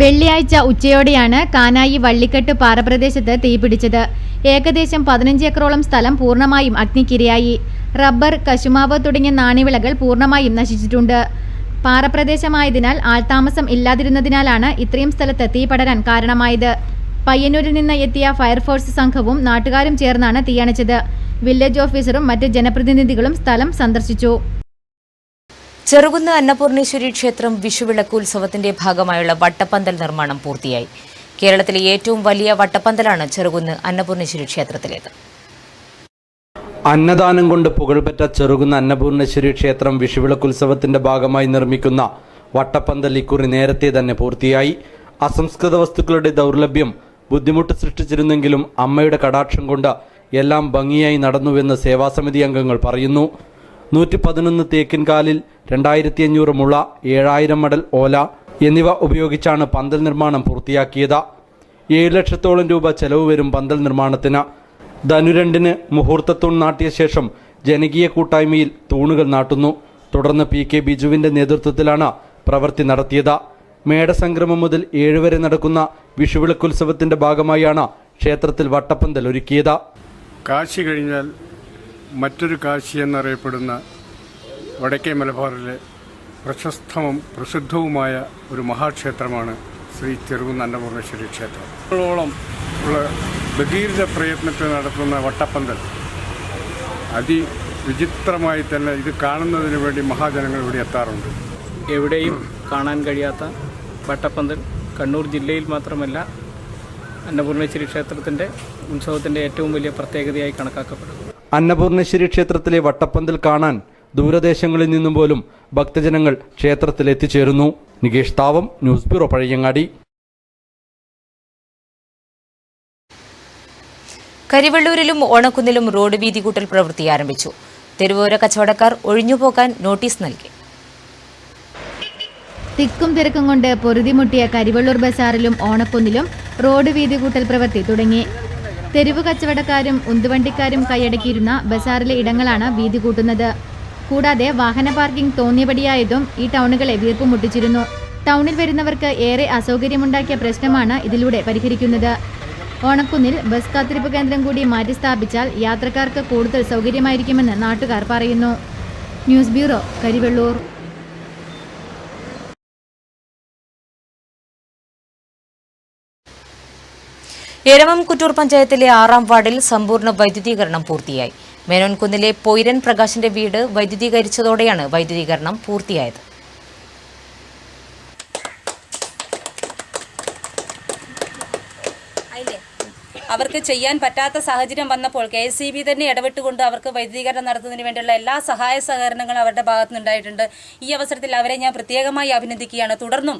വെള്ളിയാഴ്ച ഉച്ചയോടെയാണ് കാനായി വള്ളിക്കെട്ട് പാറപ്രദേശത്ത് തീപിടിച്ചത്. ഏകദേശം 15 ഏക്കറോളം സ്ഥലം പൂർണ്ണമായും അഗ്നിക്കിരയായി. റബ്ബർ, കശുമാവ് തുടങ്ങിയ നാണ്യവിളകൾ പൂർണ്ണമായും നശിച്ചിട്ടുണ്ട്. പാറപ്രദേശമായതിനാൽ ആൾതാമസം ഇല്ലാതിരുന്നതിനാലാണ് ഇത്രയും സ്ഥലത്ത് തീ പടരാൻ കാരണമായത്. പയ്യന്നൂരിൽ നിന്ന് എത്തിയ ഫയർഫോഴ്സ് സംഘവും നാട്ടുകാരും ചേർന്നാണ് തീയണച്ചത്. വില്ലേജ് ഓഫീസറും മറ്റ് ജനപ്രതിനിധികളും സ്ഥലം സന്ദർശിച്ചു. ചെറുകുന്ന് അന്നപൂർണേശ്വരി ക്ഷേത്രം വിഷുവിളക്കുത്സവത്തിന്റെ ഭാഗമായുള്ള വട്ടപ്പന്തൽ നിർമ്മാണം പൂർത്തിയായി. കേരളത്തിലെ ഏറ്റവും വലിയ വട്ടപ്പന്തലാണ് ചെറുകുന്ന് അന്നപൂർണേശ്വരി ക്ഷേത്രത്തിലേത്. അന്നദാനം കൊണ്ട് പുകഴ്പെറ്റ ചെറുകുന്ന് അന്നപൂർണേശ്വരി ക്ഷേത്രം വിഷുവിളക്കുത്സവത്തിന്റെ ഭാഗമായി നിർമ്മിക്കുന്ന വട്ടപ്പന്തൽ ഇക്കുറി നേരത്തെ തന്നെ പൂർത്തിയായി. അസംസ്കൃത വസ്തുക്കളുടെ ദൗർലഭ്യം ബുദ്ധിമുട്ട് സൃഷ്ടിച്ചിരുന്നെങ്കിലും അമ്മയുടെ കടാക്ഷം കൊണ്ട് എല്ലാം ഭംഗിയായി നടന്നുവെന്ന് സേവാസമിതി അംഗങ്ങൾ പറയുന്നു. 111 തേക്കിൻകാലിൽ 2500 മുള, 7000 മടൽ ഓല എന്നിവ ഉപയോഗിച്ചാണ് പന്തൽ നിർമ്മാണം പൂർത്തിയാക്കിയത്. 7 ലക്ഷത്തോളം രൂപ ചെലവ് വരും പന്തൽ നിർമ്മാണത്തിന്. ധനു 2-ന് മുഹൂർത്തത്തൂൺ നാട്ടിയ ശേഷം ജനകീയ കൂട്ടായ്മയിൽ തൂണുകൾ നാട്ടുന്നു. തുടർന്ന് PK ബിജുവിന്റെ നേതൃത്വത്തിലാണ് പ്രവൃത്തി നടത്തിയത്. മേടസംക്രമം മുതൽ 7 വരെ നടക്കുന്ന വിഷുവിളക്കുത്സവത്തിന്റെ ഭാഗമായാണ് ക്ഷേത്രത്തിൽ വട്ടപ്പന്തൽ ഒരുക്കിയത്. കാശി കഴിഞ്ഞാൽ മറ്റൊരു കാശി എന്നറിയപ്പെടുന്ന വടക്കേ മലബാറിലെ പ്രസിദ്ധവുമായ ഒരു മഹാക്ഷേത്രമാണ് ശ്രീ ചെറുകുന്ന് അന്നപൂർണേശ്വരി ക്ഷേത്രം. ോളം ഉള്ള ഭഗീരഥ പ്രയത്നത്തിൽ നടത്തുന്ന വട്ടപ്പന്തൽ അതിവിചിത്രമായി തന്നെ ഇത് കാണുന്നതിന് വേണ്ടി മഹാജനങ്ങൾ ഇവിടെ എത്താറുണ്ട്. എവിടെയും കാണാൻ കഴിയാത്ത വട്ടപ്പന്തൽ കണ്ണൂർ ജില്ലയിൽ മാത്രമല്ല അന്നപൂർണേശ്വരി ക്ഷേത്രത്തിൻ്റെ ഉത്സവത്തിൻ്റെ ഏറ്റവും വലിയ പ്രത്യേകതയായി കണക്കാക്കപ്പെടുന്നു. അന്നപൂർണേശ്വരി ക്ഷേത്രത്തിലെ വട്ടപ്പന്തൽ കാണാൻ ദൂരദേശങ്ങളിൽ നിന്നും പോലും ഭക്തജനങ്ങൾ ക്ഷേത്രത്തിൽ എത്തിച്ചേരുന്നു. Nikesh Thavam, news bureau, Pazhayangadi. കരിവെള്ളൂരിലും ഓണക്കുന്നിലും റോഡ് വീതി കൂട്ടൽ പ്രവൃത്തി ആരംഭിച്ചു. തെരുവോര കച്ചവടക്കാർ ഒഴിഞ്ഞുപോകാൻ നോട്ടീസ് നൽകി. തിക്കും തിരക്കും കൊണ്ട് പൊറുതിമുട്ടിയ കരിവെള്ളൂർ ബസാറിലും ഓണക്കുന്നിലും റോഡ് വീതി കൂട്ടൽ പ്രവൃത്തി തുടങ്ങി. തെരുവ് കച്ചവടക്കാരും ഉന്തുവണ്ടിക്കാരും കൈയടക്കിയിരുന്ന ബസാറിലെ ഇടങ്ങളാണ് വീതി കൂട്ടുന്നത്. കൂടാതെ വാഹന പാർക്കിംഗ് തോന്നിയപടിയായതും ഈ ടൗണുകളെ വീർപ്പുമുട്ടിച്ചിരുന്നു. ടൗണിൽ വരുന്നവർക്ക് ഏറെ അസൗകര്യമുണ്ടാക്കിയ പ്രശ്നമാണ് ഇതിലൂടെ പരിഹരിക്കുന്നത്. ഓണക്കുന്നിൽ ബസ് കാത്തിരിപ്പ് കേന്ദ്രം കൂടി മാറ്റി സ്ഥാപിച്ചാൽ യാത്രക്കാർക്ക് കൂടുതൽ സൗകര്യമായിരിക്കുമെന്ന് നാട്ടുകാർ പറയുന്നു. News bureau, Karivellur. എരമം കുറ്റൂർ പഞ്ചായത്തിലെ 6-ാം വാർഡിൽ സമ്പൂർണ്ണ വൈദ്യുതീകരണം പൂർത്തിയായി. മേനോൻകുന്നിലെ പൊയ്രൻ പ്രകാശിന്റെ വീട് വൈദ്യുതീകരിച്ചതോടെയാണ് വൈദ്യുതീകരണം പൂർത്തിയായത്. അവർക്ക് ചെയ്യാൻ പറ്റാത്ത സാഹചര്യം വന്നപ്പോൾ KSEB തന്നെ ഇടപെട്ടുകൊണ്ട് അവർക്ക് വൈദ്യുതീകരണം നടത്തുന്നതിന് വേണ്ടിയുള്ള എല്ലാ സഹായ സഹകരണങ്ങളും അവരുടെ ഭാഗത്തു നിന്നുണ്ടായിട്ടുണ്ട്. ഈ അവസരത്തിൽ അവരെ ഞാൻ പ്രത്യേകമായി അഭിനന്ദിക്കുകയാണ്. തുടർന്നും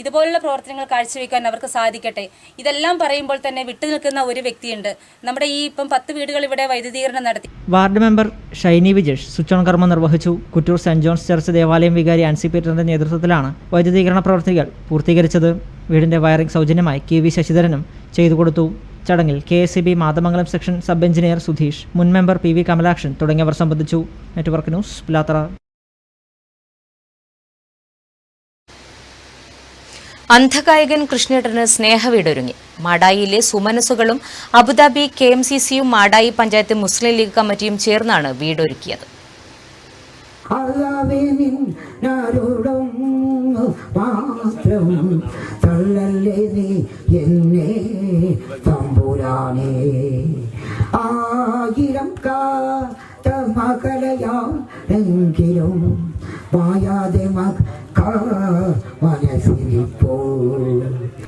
ഇതുപോലുള്ള പ്രവർത്തനങ്ങൾ കാഴ്ചവെക്കാൻ അവർക്ക് സാധിക്കട്ടെ. ഇതെല്ലാം പറയുമ്പോൾ തന്നെ വിട്ടുനിൽക്കുന്ന ഒരു വ്യക്തിയുണ്ട്. നമ്മുടെ ഈ ഇപ്പം 10 വീടുകൾ ഇവിടെ വൈദ്യുതീകരണം നടത്തി. Ward member Shiny Vijesh switch on കർമ്മം നിർവഹിച്ചു. കുറ്റൂർ സെന്റ് ജോൺസ് ചർച്ച് ദേവാലയം വികാരി ആൻസി പീറ്ററിന്റെ നേതൃത്വത്തിലാണ് വൈദ്യുതീകരണ പ്രവർത്തികൾ പൂർത്തീകരിച്ചത്. വീടിന്റെ വയറിംഗ് സൗജന്യമായി KV ശശിധരനും ചെയ്തു കൊടുത്തു. ചടങ്ങിൽ KSEB Mathamangalam section sub engineer Sudheesh, മുൻ മെമ്പർ PV കമലാക്ഷൻ തുടങ്ങിയവർ സംബന്ധിച്ചു. Network news, Pilathara. അന്ധഗായകൻ കൃഷ്ണേട്ടന് സ്നേഹവീടൊരുങ്ങി. മാടായിയിലെ സുമനസുകളും അബുദാബി KMCCയും മാടായി പഞ്ചായത്ത് മുസ്ലിം ലീഗ് കമ്മിറ്റിയും ചേർന്നാണ് വീടൊരുക്കിയത്. ആയിരം കാത്ത മകളയാണെങ്കിലും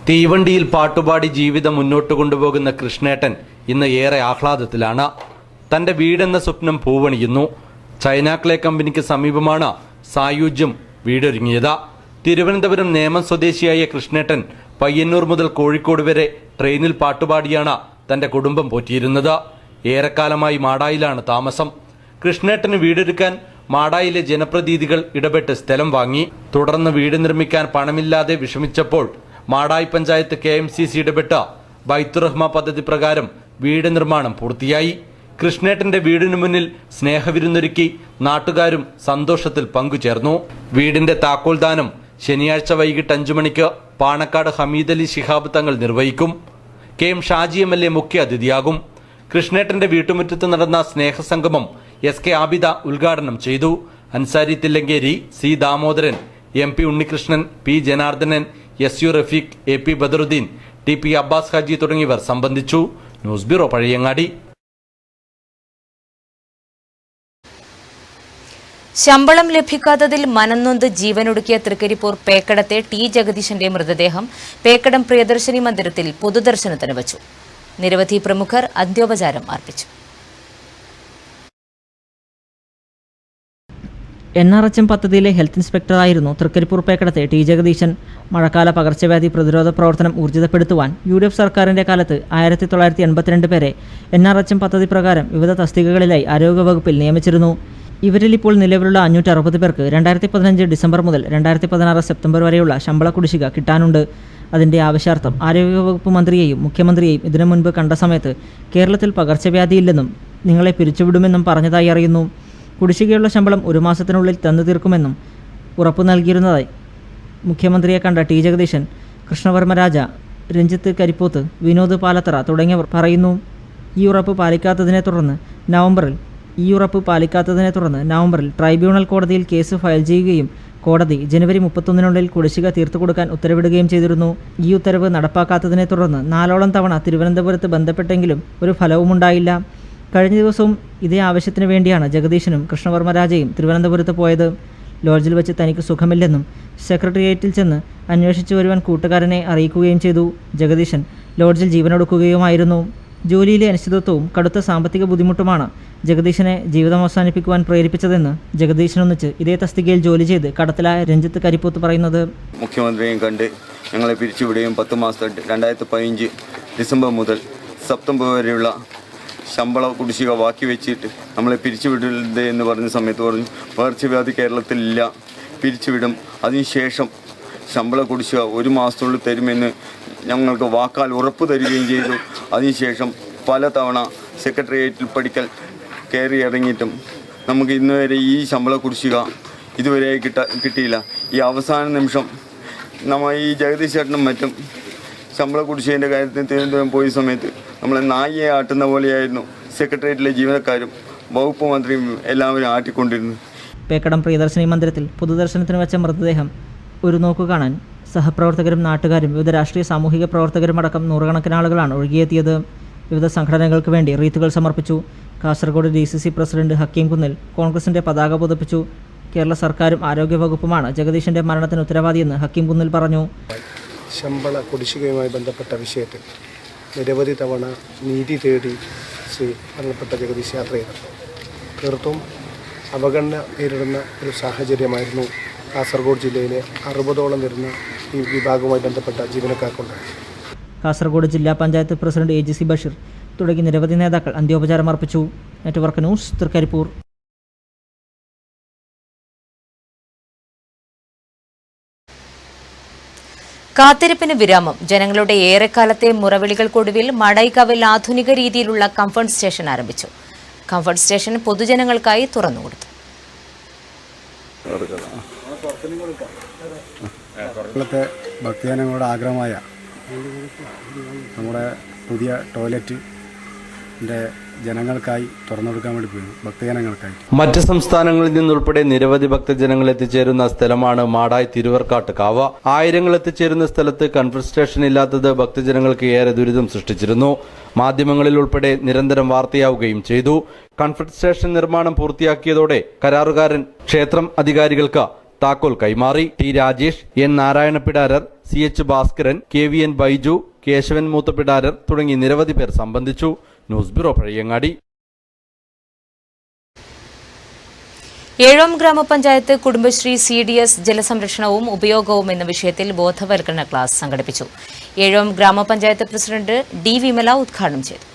തീവണ്ടിയിൽ പാട്ടുപാടി ജീവിതം മുന്നോട്ട് കൊണ്ടുപോകുന്ന കൃഷ്ണേട്ടൻ ഇന്ന് ഏറെ ആഹ്ലാദത്തിലാണ്. തന്റെ വീടെന്ന സ്വപ്നം പൂവണിയുന്നു. ചൈനാക്ലേ കമ്പനിക്ക് സമീപമാണ് സായുജ്യം വീടൊരുങ്ങിയത്. തിരുവനന്തപുരം നേമം സ്വദേശിയായ കൃഷ്ണേട്ടൻ പയ്യന്നൂർ മുതൽ കോഴിക്കോട് വരെ ട്രെയിനിൽ പാട്ടുപാടിയാണ് തന്റെ കുടുംബം പോറ്റിയിരുന്നത്. ഏറെക്കാലമായി മാടായിലാണ് താമസം. കൃഷ്ണേട്ടന് വീടൊരുക്കാൻ മാടായിലെ ജനപ്രതിനിധികൾ ഇടപെട്ട് സ്ഥലം വാങ്ങി. തുടർന്ന് വീട് നിർമ്മിക്കാൻ പണമില്ലാതെ വിഷമിച്ചപ്പോൾ മാടായി പഞ്ചായത്ത് KMCC ഇടപെട്ട ബൈത്തുറഹ്മ പദ്ധതി പ്രകാരം വീട് നിർമ്മാണം പൂർത്തിയായി. കൃഷ്ണേട്ടന്റെ വീടിനു മുന്നിൽ സ്നേഹവിരുന്നൊരുക്കി നാട്ടുകാരും സന്തോഷത്തിൽ പങ്കുചേർന്നു. വീടിന്റെ താക്കോൽദാനം ശനിയാഴ്ച വൈകിട്ട് 5 മണിക്ക് പാണക്കാട് ഹമീദ് അലി ശിഹാബ് തങ്ങൾ നിർവഹിക്കും. KM ഷാജി MLA മുഖ്യ അതിഥിയാകും. കൃഷ്ണേട്ടന്റെ വീട്ടുമുറ്റത്ത് നടന്ന സ്നേഹസംഗമം SK ആബിദ ഉദ്ഘാടനം ചെയ്തു. Ansari Thillankeri, C Damodaran, MP Unnikrishnan, P Janardhanan, SU Rafeeq, AP Badaruddin, TP Abbas Haji തുടങ്ങിയവർ സംബന്ധിച്ചു. News bureau, Pazhayangadi. ശമ്പളം ലഭിക്കാത്തതിൽ മനംനൊന്ത് ജീവനൊടുക്കിയ തൃക്കരിപ്പൂർ പേക്കടത്തെ T ജഗദീശന്റെ മൃതദേഹം പേക്കടം പ്രിയദർശിനി മന്ദിരത്തിൽ പൊതുദർശനത്തിന് വച്ചു. നിരവധി പ്രമുഖർ അന്ത്യോപചാരം അർപ്പിച്ചു. NRHM പദ്ധതിയിലെ ഹെൽത്ത് ഇൻസ്പെക്ടറായിരുന്നു തൃക്കരിപ്പൂർ പേക്കടത്തെ T ജഗദീശൻ. മഴക്കാല പകർച്ചവ്യാധി പ്രതിരോധ പ്രവർത്തനം ഊർജിതപ്പെടുത്തുവാൻ UDF സർക്കാരിന്റെ കാലത്ത് 1982 പേരെ NRHM പദ്ധതി പ്രകാരം വിവിധ തസ്തികകളിലായി ആരോഗ്യവകുപ്പിൽ നിയമിച്ചിരുന്നു. ഇവരിൽ ഇപ്പോൾ നിലവിലുള്ള 560 പേർക്ക് 2015 ഡിസംബർ മുതൽ 2016 സെപ്റ്റംബർ വരെയുള്ള ശമ്പള കുടിശ്ശിക കിട്ടാനുണ്ട്. അതിന്റെ ആവശ്യാർത്ഥം ആരോഗ്യവകുപ്പ് മന്ത്രിയെയും മുഖ്യമന്ത്രിയെയും ഇതിനു മുൻപ് കണ്ട സമയത്ത് കേരളത്തിൽ പകർച്ചവ്യാധിയില്ലെന്നും നിങ്ങളെ പിരിച്ചുവിടുമെന്നും പറഞ്ഞതായി അറിയുന്നു. കുടിശ്ശികയുള്ള ശമ്പളം 1 മാസത്തിനുള്ളിൽ തന്നു തീർക്കുമെന്നും ഉറപ്പു നൽകിയിരുന്നതായി മുഖ്യമന്ത്രിയെ കണ്ട T ജഗദീശൻ, കൃഷ്ണവർമ്മ രാജ, രഞ്ജിത്ത് കരിപ്പോത്ത്, വിനോദ് പാലത്തറ തുടങ്ങിയവർ പറയുന്നു. ഈ ഉറപ്പ് പാലിക്കാത്തതിനെ തുടർന്ന് നവംബറിൽ ട്രൈബ്യൂണൽ കോടതിയിൽ കേസ് ഫയൽ ചെയ്യുകയും കോടതി ജനുവരി 31 കുടിശ്ശിക തീർത്തു കൊടുക്കാൻ ഉത്തരവിടുകയും ചെയ്തിരുന്നു. ഈ ഉത്തരവ് നടപ്പാക്കാത്തതിനെ തുടർന്ന് 4ഓളം തവണ തിരുവനന്തപുരത്ത് ബന്ധപ്പെട്ടെങ്കിലും ഒരു ഫലവുമുണ്ടായില്ല. കഴിഞ്ഞ ദിവസവും ഇതേ ആവശ്യത്തിന് വേണ്ടിയാണ് ജഗദീശനും കൃഷ്ണവർമ്മ രാജയും തിരുവനന്തപുരത്ത് പോയത്. ലോഡ്ജിൽ വെച്ച് തനിക്ക് സുഖമില്ലെന്നും സെക്രട്ടേറിയറ്റിൽ ചെന്ന് അന്വേഷിച്ചു വരുവാൻ കൂട്ടുകാരനെ അറിയിക്കുകയും ചെയ്തു. ജഗദീശൻ ലോഡ്ജിൽ ജീവനൊടുക്കുകയുമായിരുന്നു. ജോലിയിലെ അനിശ്ചിതത്വവും കടുത്ത സാമ്പത്തിക ബുദ്ധിമുട്ടുമാണ് ജഗദീശനെ ജീവിതം അവസാനിപ്പിക്കുവാൻ പ്രേരിപ്പിച്ചതെന്ന് ജഗദീശനൊന്നിച്ച് ഇതേ തസ്തികയിൽ ജോലി ചെയ്ത് കടത്തിലായ രഞ്ജിത്ത് കരിപ്പൂത്ത് പറയുന്നത്. മുഖ്യമന്ത്രിയെയും കണ്ട് ഞങ്ങളെ പിരിച്ചുവിടുകയും 10 മാസത്തെ 2015 ഡിസംബർ മുതൽ സെപ്റ്റംബർ വരെയുള്ള ശമ്പള കുടിശ്ശിക ബാക്കി വെച്ചിട്ട് നമ്മളെ പിരിച്ചുവിടരുത് എന്ന് പറഞ്ഞ സമയത്ത് പറഞ്ഞു പകർച്ചവ്യാധി കേരളത്തിലില്ല, പിരിച്ചുവിടും. അതിനുശേഷം ശമ്പള കുടിശ്ശിക 1 മാസത്തിനുള്ളിൽ തരുമെന്ന് ഞങ്ങൾക്ക് വാക്കാൽ ഉറപ്പ് തരികയും ചെയ്തു. അതിനുശേഷം പലതവണ സെക്രട്ടേറിയറ്റിൽ പഠിക്കൽ കയറി ഇറങ്ങിയിട്ടും നമുക്ക് ഇന്നുവരെ ഈ ശമ്പള കുടിശ്ശിക ഇതുവരെ കിട്ടിയില്ല. ഈ അവസാന നിമിഷം നമ്മൾ ഈ ജഗദീശ് ചേട്ടനും മറ്റും ശമ്പള കുടിശ്ശികേൻ്റെ കാര്യത്തിൽ തിരുവനന്തപുരം പോയ സമയത്ത് നമ്മളെ നായിയെ ആട്ടുന്ന പോലെയായിരുന്നു സെക്രട്ടേറിയറ്റിലെ ജീവനക്കാരും വകുപ്പ് മന്ത്രിയും എല്ലാവരും ആട്ടിക്കൊണ്ടിരുന്നു. പേക്കടം പ്രിയദർശിനി മന്ദിരത്തിൽ പൊതുദർശനത്തിന് വെച്ച മൃതദേഹം ഒരു നോക്കു കാണാൻ സഹപ്രവർത്തകരും നാട്ടുകാരും വിവിധ രാഷ്ട്രീയ സാമൂഹിക പ്രവർത്തകരും അടക്കം നൂറുകണക്കിന് ആളുകളാണ് ഒഴുകിയെത്തിയത്. വിവിധ സംഘടനകൾക്ക് വേണ്ടി റീത്തുകൾ സമർപ്പിച്ചു. കാസർഗോഡ് DCC പ്രസിഡന്റ് ഹക്കീം കുന്നിൽ കോൺഗ്രസിന്റെ പതാക പുതപ്പിച്ചു. കേരള സർക്കാരും ആരോഗ്യവകുപ്പുമാണ് ജഗദീശന്റെ മരണത്തിന് ഉത്തരവാദിയെന്ന് ഹക്കീം കുന്നിൽ പറഞ്ഞു. ശമ്പള കുടിശ്ശികയുമായി ബന്ധപ്പെട്ട വിഷയത്തിൽ നിരവധി തവണ നീതി തേടി ശ്രീ മരണപ്പെട്ട ജഗദീശ് യാത്ര ചെയ്തത്. തീർത്തും അവഗണന നേരിടുന്ന ഒരു സാഹചര്യമായിരുന്നു കാസർഗോഡ് ജില്ലയിലെ 60ഓളം വരുന്ന ഈ വിഭാഗവുമായി ബന്ധപ്പെട്ട ജീവനക്കാർക്കുണ്ടായത്. കാസർഗോഡ് ജില്ലാ പഞ്ചായത്ത് പ്രസിഡന്റ് AGC ബഷീർ തുടങ്ങി നിരവധി നേതാക്കൾ അന്ത്യോപചാരം അർപ്പിച്ചു. Network news, Trikaripur. കാത്തിരിപ്പിന് വിരാമം. ജനങ്ങളുടെ ഏറെക്കാലത്തെ മുറവിളികൾക്കൊടുവിൽ മടൈക്കാവിൽ ആധുനിക രീതിയിലുള്ള കംഫർട്ട് സ്റ്റേഷൻ ആരംഭിച്ചു. കംഫർട്ട് സ്റ്റേഷൻ പൊതുജനങ്ങൾക്കായി തുറന്നുകൊടുത്തു. കേരളത്തെ ഭക്തജനങ്ങളുടെ ആഗ്രഹമായ നമ്മുടെ പുതിയ ടോയ്ലറ്റിൻ്റെ ജനങ്ങൾക്കായി തുറന്നുകൊടുക്കാൻ വേണ്ടി പോയി, ഭക്തജനങ്ങൾക്കായി. മറ്റ് സംസ്ഥാനങ്ങളിൽ നിന്നുൾപ്പെടെ നിരവധി ഭക്തജനങ്ങൾ എത്തിച്ചേരുന്ന സ്ഥലമാണ് മാടായി തിരുവർക്കാട്ട് കാവ്. ആയിരങ്ങൾ എത്തിച്ചേരുന്ന സ്ഥലത്ത് കൺഫർട്ട് സ്റ്റേഷൻ ഇല്ലാത്തത് ഭക്തജനങ്ങൾക്ക് ഏറെ ദുരിതം സൃഷ്ടിച്ചിരുന്നു. മാധ്യമങ്ങളിൽ ഉൾപ്പെടെ നിരന്തരം വാർത്തയാവുകയും ചെയ്തു. കൺഫർട്ട് സ്റ്റേഷൻ നിർമ്മാണം പൂർത്തിയാക്കിയതോടെ കരാറുകാരൻ ക്ഷേത്രം അധികാരികൾക്ക് താക്കോൽ കൈമാറി. T Rajesh, N Narayanapidarar, CH Bhaskaran, KVN Baiju, Kesavan Moothapidarar തുടങ്ങി നിരവധി പേർ സംബന്ധിച്ചു. News bureau Pazhayangadi. ഏഴോം ഗ്രാമപഞ്ചായത്ത് കുടുംബശ്രീ CDS ജലസംരക്ഷണവും ഉപയോഗവും എന്ന വിഷയത്തിൽ ബോധവൽക്കരണ ക്ലാസ് സംഘടിപ്പിച്ചു. ഏഴോം ഗ്രാമപഞ്ചായത്ത് പ്രസിഡന്റ് D. വിമല ഉദ്ഘാടനം ചെയ്തു.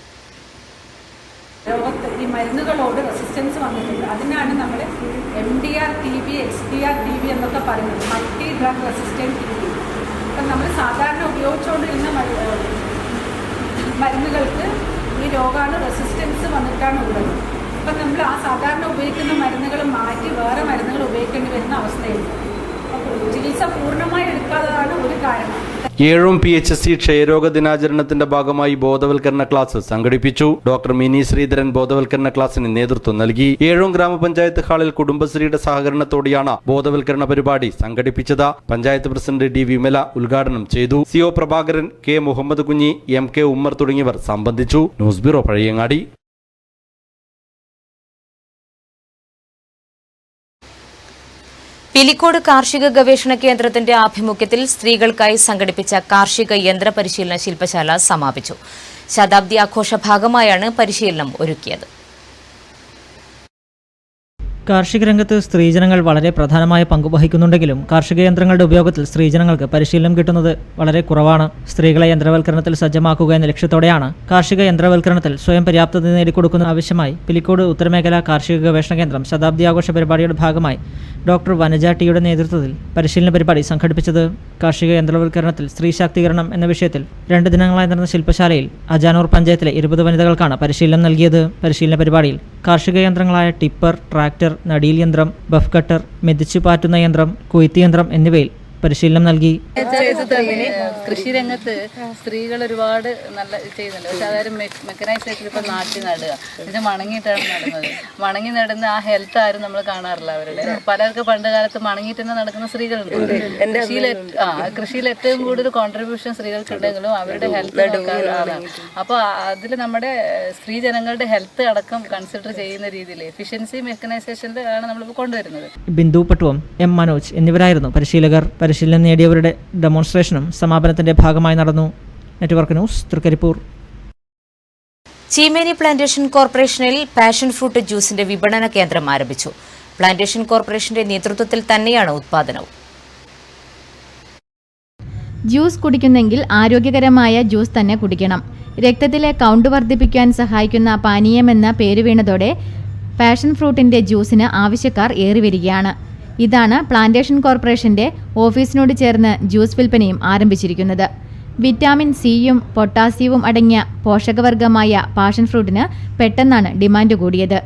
ലോകത്ത് ഈ മരുന്നുകളോട് റെസിസ്റ്റൻസ് വന്നിട്ടുണ്ട്. അതിനാണ് നമ്മൾ MDR TB, XDR TB എന്നൊക്കെ പറയുന്നത്, മൾട്ടി ഡ്രഗ് റെസിസ്റ്റൻറ്റ് TB. അപ്പം നമ്മൾ സാധാരണ ഉപയോഗിച്ചുകൊണ്ടിരുന്ന മരുന്നുകൾക്ക് ഈ രോഗമാണ് റെസിസ്റ്റൻസ് വന്നിട്ടാണ് ഉള്ളത്. അപ്പം നമ്മൾ ആ സാധാരണ ഉപയോഗിക്കുന്ന മരുന്നുകൾ മാറ്റി വേറെ മരുന്നുകൾ ഉപയോഗിക്കേണ്ടി വരുന്ന അവസ്ഥയുണ്ട്. അപ്പോൾ ചികിത്സ പൂർണ്ണമായി എടുക്കാത്തതാണ് ഒരു കാരണം. ഏഴോം PHC ക്ഷയരോഗ ദിനാചരണത്തിന്റെ ഭാഗമായി ബോധവൽക്കരണ ക്ലാസ് സംഘടിപ്പിച്ചു. ഡോക്ടർ മിനി ശ്രീധരൻ ബോധവൽക്കരണ ക്ലാസിന് നേതൃത്വം നൽകി. ഏഴോം ഗ്രാമപഞ്ചായത്ത് ഹാളിൽ കുടുംബശ്രീയുടെ സഹകരണത്തോടെയാണ് ബോധവൽക്കരണ പരിപാടി സംഘടിപ്പിച്ചത്. Panchayat president D. വിമല ഉദ്ഘാടനം ചെയ്തു. CO Prabhakaran, K. Muhammad Kunhi, MK Ummer തുടങ്ങിയവർ സംബന്ധിച്ചു. News bureau Pazhayangadi. പിലിക്കോട് കാർഷിക ഗവേഷണ കേന്ദ്രത്തിന്റെ ആഭിമുഖ്യത്തിൽ സ്ത്രീകൾക്കായി സംഘടിപ്പിച്ച കാർഷിക യന്ത്ര പരിശീലന ശില്പശാല സമാപിച്ചു. ശതാബ്ദി ആഘോഷ ഭാഗമായാണ് പരിശീലനം ഒരുക്കിയത്. കാർഷിക രംഗത്ത് സ്ത്രീജനങ്ങൾ വളരെ പ്രധാനമായ പങ്കുവഹിക്കുന്നുണ്ടെങ്കിലും കാർഷിക യന്ത്രങ്ങളുടെ ഉപയോഗത്തിൽ സ്ത്രീജനങ്ങൾക്ക് പരിശീലനം കിട്ടുന്നത് വളരെ കുറവാണ്. സ്ത്രീകളെ യന്ത്രവൽക്കരണത്തിൽ സജ്ജമാക്കുക എന്ന ലക്ഷ്യത്തോടെയാണ് കാർഷിക യന്ത്രവൽക്കരണത്തിൽ സ്വയം പര്യാപ്തത നേടിക്കൊടുക്കുന്ന ആവശ്യമായി പിലിക്കോട് ഉത്തരമേഖല കാർഷിക ഗവേഷണ കേന്ദ്രം ശതാബ്ദി ആഘോഷ പരിപാടിയുടെ ഭാഗമായി ഡോക്ടർ വനജ ടിയുടെ നേതൃത്വത്തിൽ പരിശീലന പരിപാടി സംഘടിപ്പിച്ചത്. കാർഷിക യന്ത്രവൽക്കരണത്തിൽ സ്ത്രീ ശാക്തീകരണം എന്ന വിഷയത്തിൽ 2 ദിനങ്ങളായി നടന്ന ശില്പശാലയിൽ അജാനൂർ പഞ്ചായത്തിലെ 20 വനിതകൾക്കാണ് പരിശീലനം നൽകിയത്. പരിശീലന പരിപാടിയിൽ കാർഷിക യന്ത്രങ്ങളായ ടിപ്പർ, ട്രാക്ടർ, നടീൽ യന്ത്രം, ബഫ് കട്ടർ, മെതിച്ചു പാറ്റുന്ന യന്ത്രം, കൊയ്ത്ത് യന്ത്രം എന്നിവയിൽ പരിശീലനം നൽകി. കൃഷി രംഗത്ത് സ്ത്രീകൾ ഒരുപാട് നല്ല ചെയ്യുന്നുണ്ട്. പക്ഷെ അതായത് മെക്കനൈസേഷൻ ഇപ്പം നാട്ടി നടുക, ഇത് മണങ്ങിയിട്ടാണ് നടുന്നത്. മണങ്ങി നടുന്ന ആ ഹെൽത്ത് ആരും നമ്മൾ കാണാറില്ല അവരുടെ. പലർക്ക് പണ്ട് കാലത്ത് മണങ്ങിയിട്ട് തന്നെ നടക്കുന്ന സ്ത്രീകളുണ്ട്. കൃഷിയിൽ ഏറ്റവും കൂടുതൽ കോൺട്രിബ്യൂഷൻ സ്ത്രീകൾക്കുണ്ടെങ്കിലും അവരുടെ ഹെൽത്ത് നോക്കാറാണ്. അപ്പോൾ അതിൽ നമ്മുടെ സ്ത്രീ ജനങ്ങളുടെ ഹെൽത്ത് അടക്കം കൺസിഡർ ചെയ്യുന്ന രീതിയിൽ എഫിഷ്യൻസി മെക്കനൈസേഷനിലാണ് നമ്മളിപ്പോൾ കൊണ്ടുവരുന്നത്. ബിന്ദു പട്ടുവം, M. മനോജ് എന്നിവരായിരുന്നു പരിശീലകർ. പരിശീലനം നേടിയവരുടെ ഡെമോൺസ്ട്രേഷനും സമാപനത്തിന്റെ ഭാഗമായി നടന്നു. Network news, Thrikaripur. Cheemeni plantation കോർപ്പറേഷനിൽ പാഷൻ ഫ്രൂട്ട് ജ്യൂസിന്റെ വിപണന കേന്ദ്രം ആരംഭിച്ചു. പ്ലാന്റേഷൻ കോർപ്പറേഷന്റെ നേതൃത്വത്തിൽ തന്നെയാണ് ഉത്പാദനവും. ജ്യൂസ് കുടിക്കുന്നെങ്കിൽ ആരോഗ്യകരമായ ജ്യൂസ് തന്നെ കുടിക്കണം. രക്തത്തിലെ കൗണ്ട് വർദ്ധിപ്പിക്കാൻ സഹായിക്കുന്ന പാനീയമെന്ന പേര് വീണതോടെ പാഷൻ ഫ്രൂട്ടിന്റെ ജ്യൂസിന് ആവശ്യക്കാർ ഏറിവരികയാണ്. ഇതാണ് പ്ലാന്റേഷൻ കോർപ്പറേഷന്റെ ഓഫീസിനോട് ചേർന്ന് ജ്യൂസ് വിൽപ്പനയും ആരംഭിച്ചിരിക്കുന്നത്. വിറ്റാമിൻ സിയും പൊട്ടാസ്യവും അടങ്ങിയ പോഷകവർഗമായ പാഷൻ ഫ്രൂട്ടിന് പെട്ടെന്നാണ് ഡിമാൻഡ് കൂടിയത്.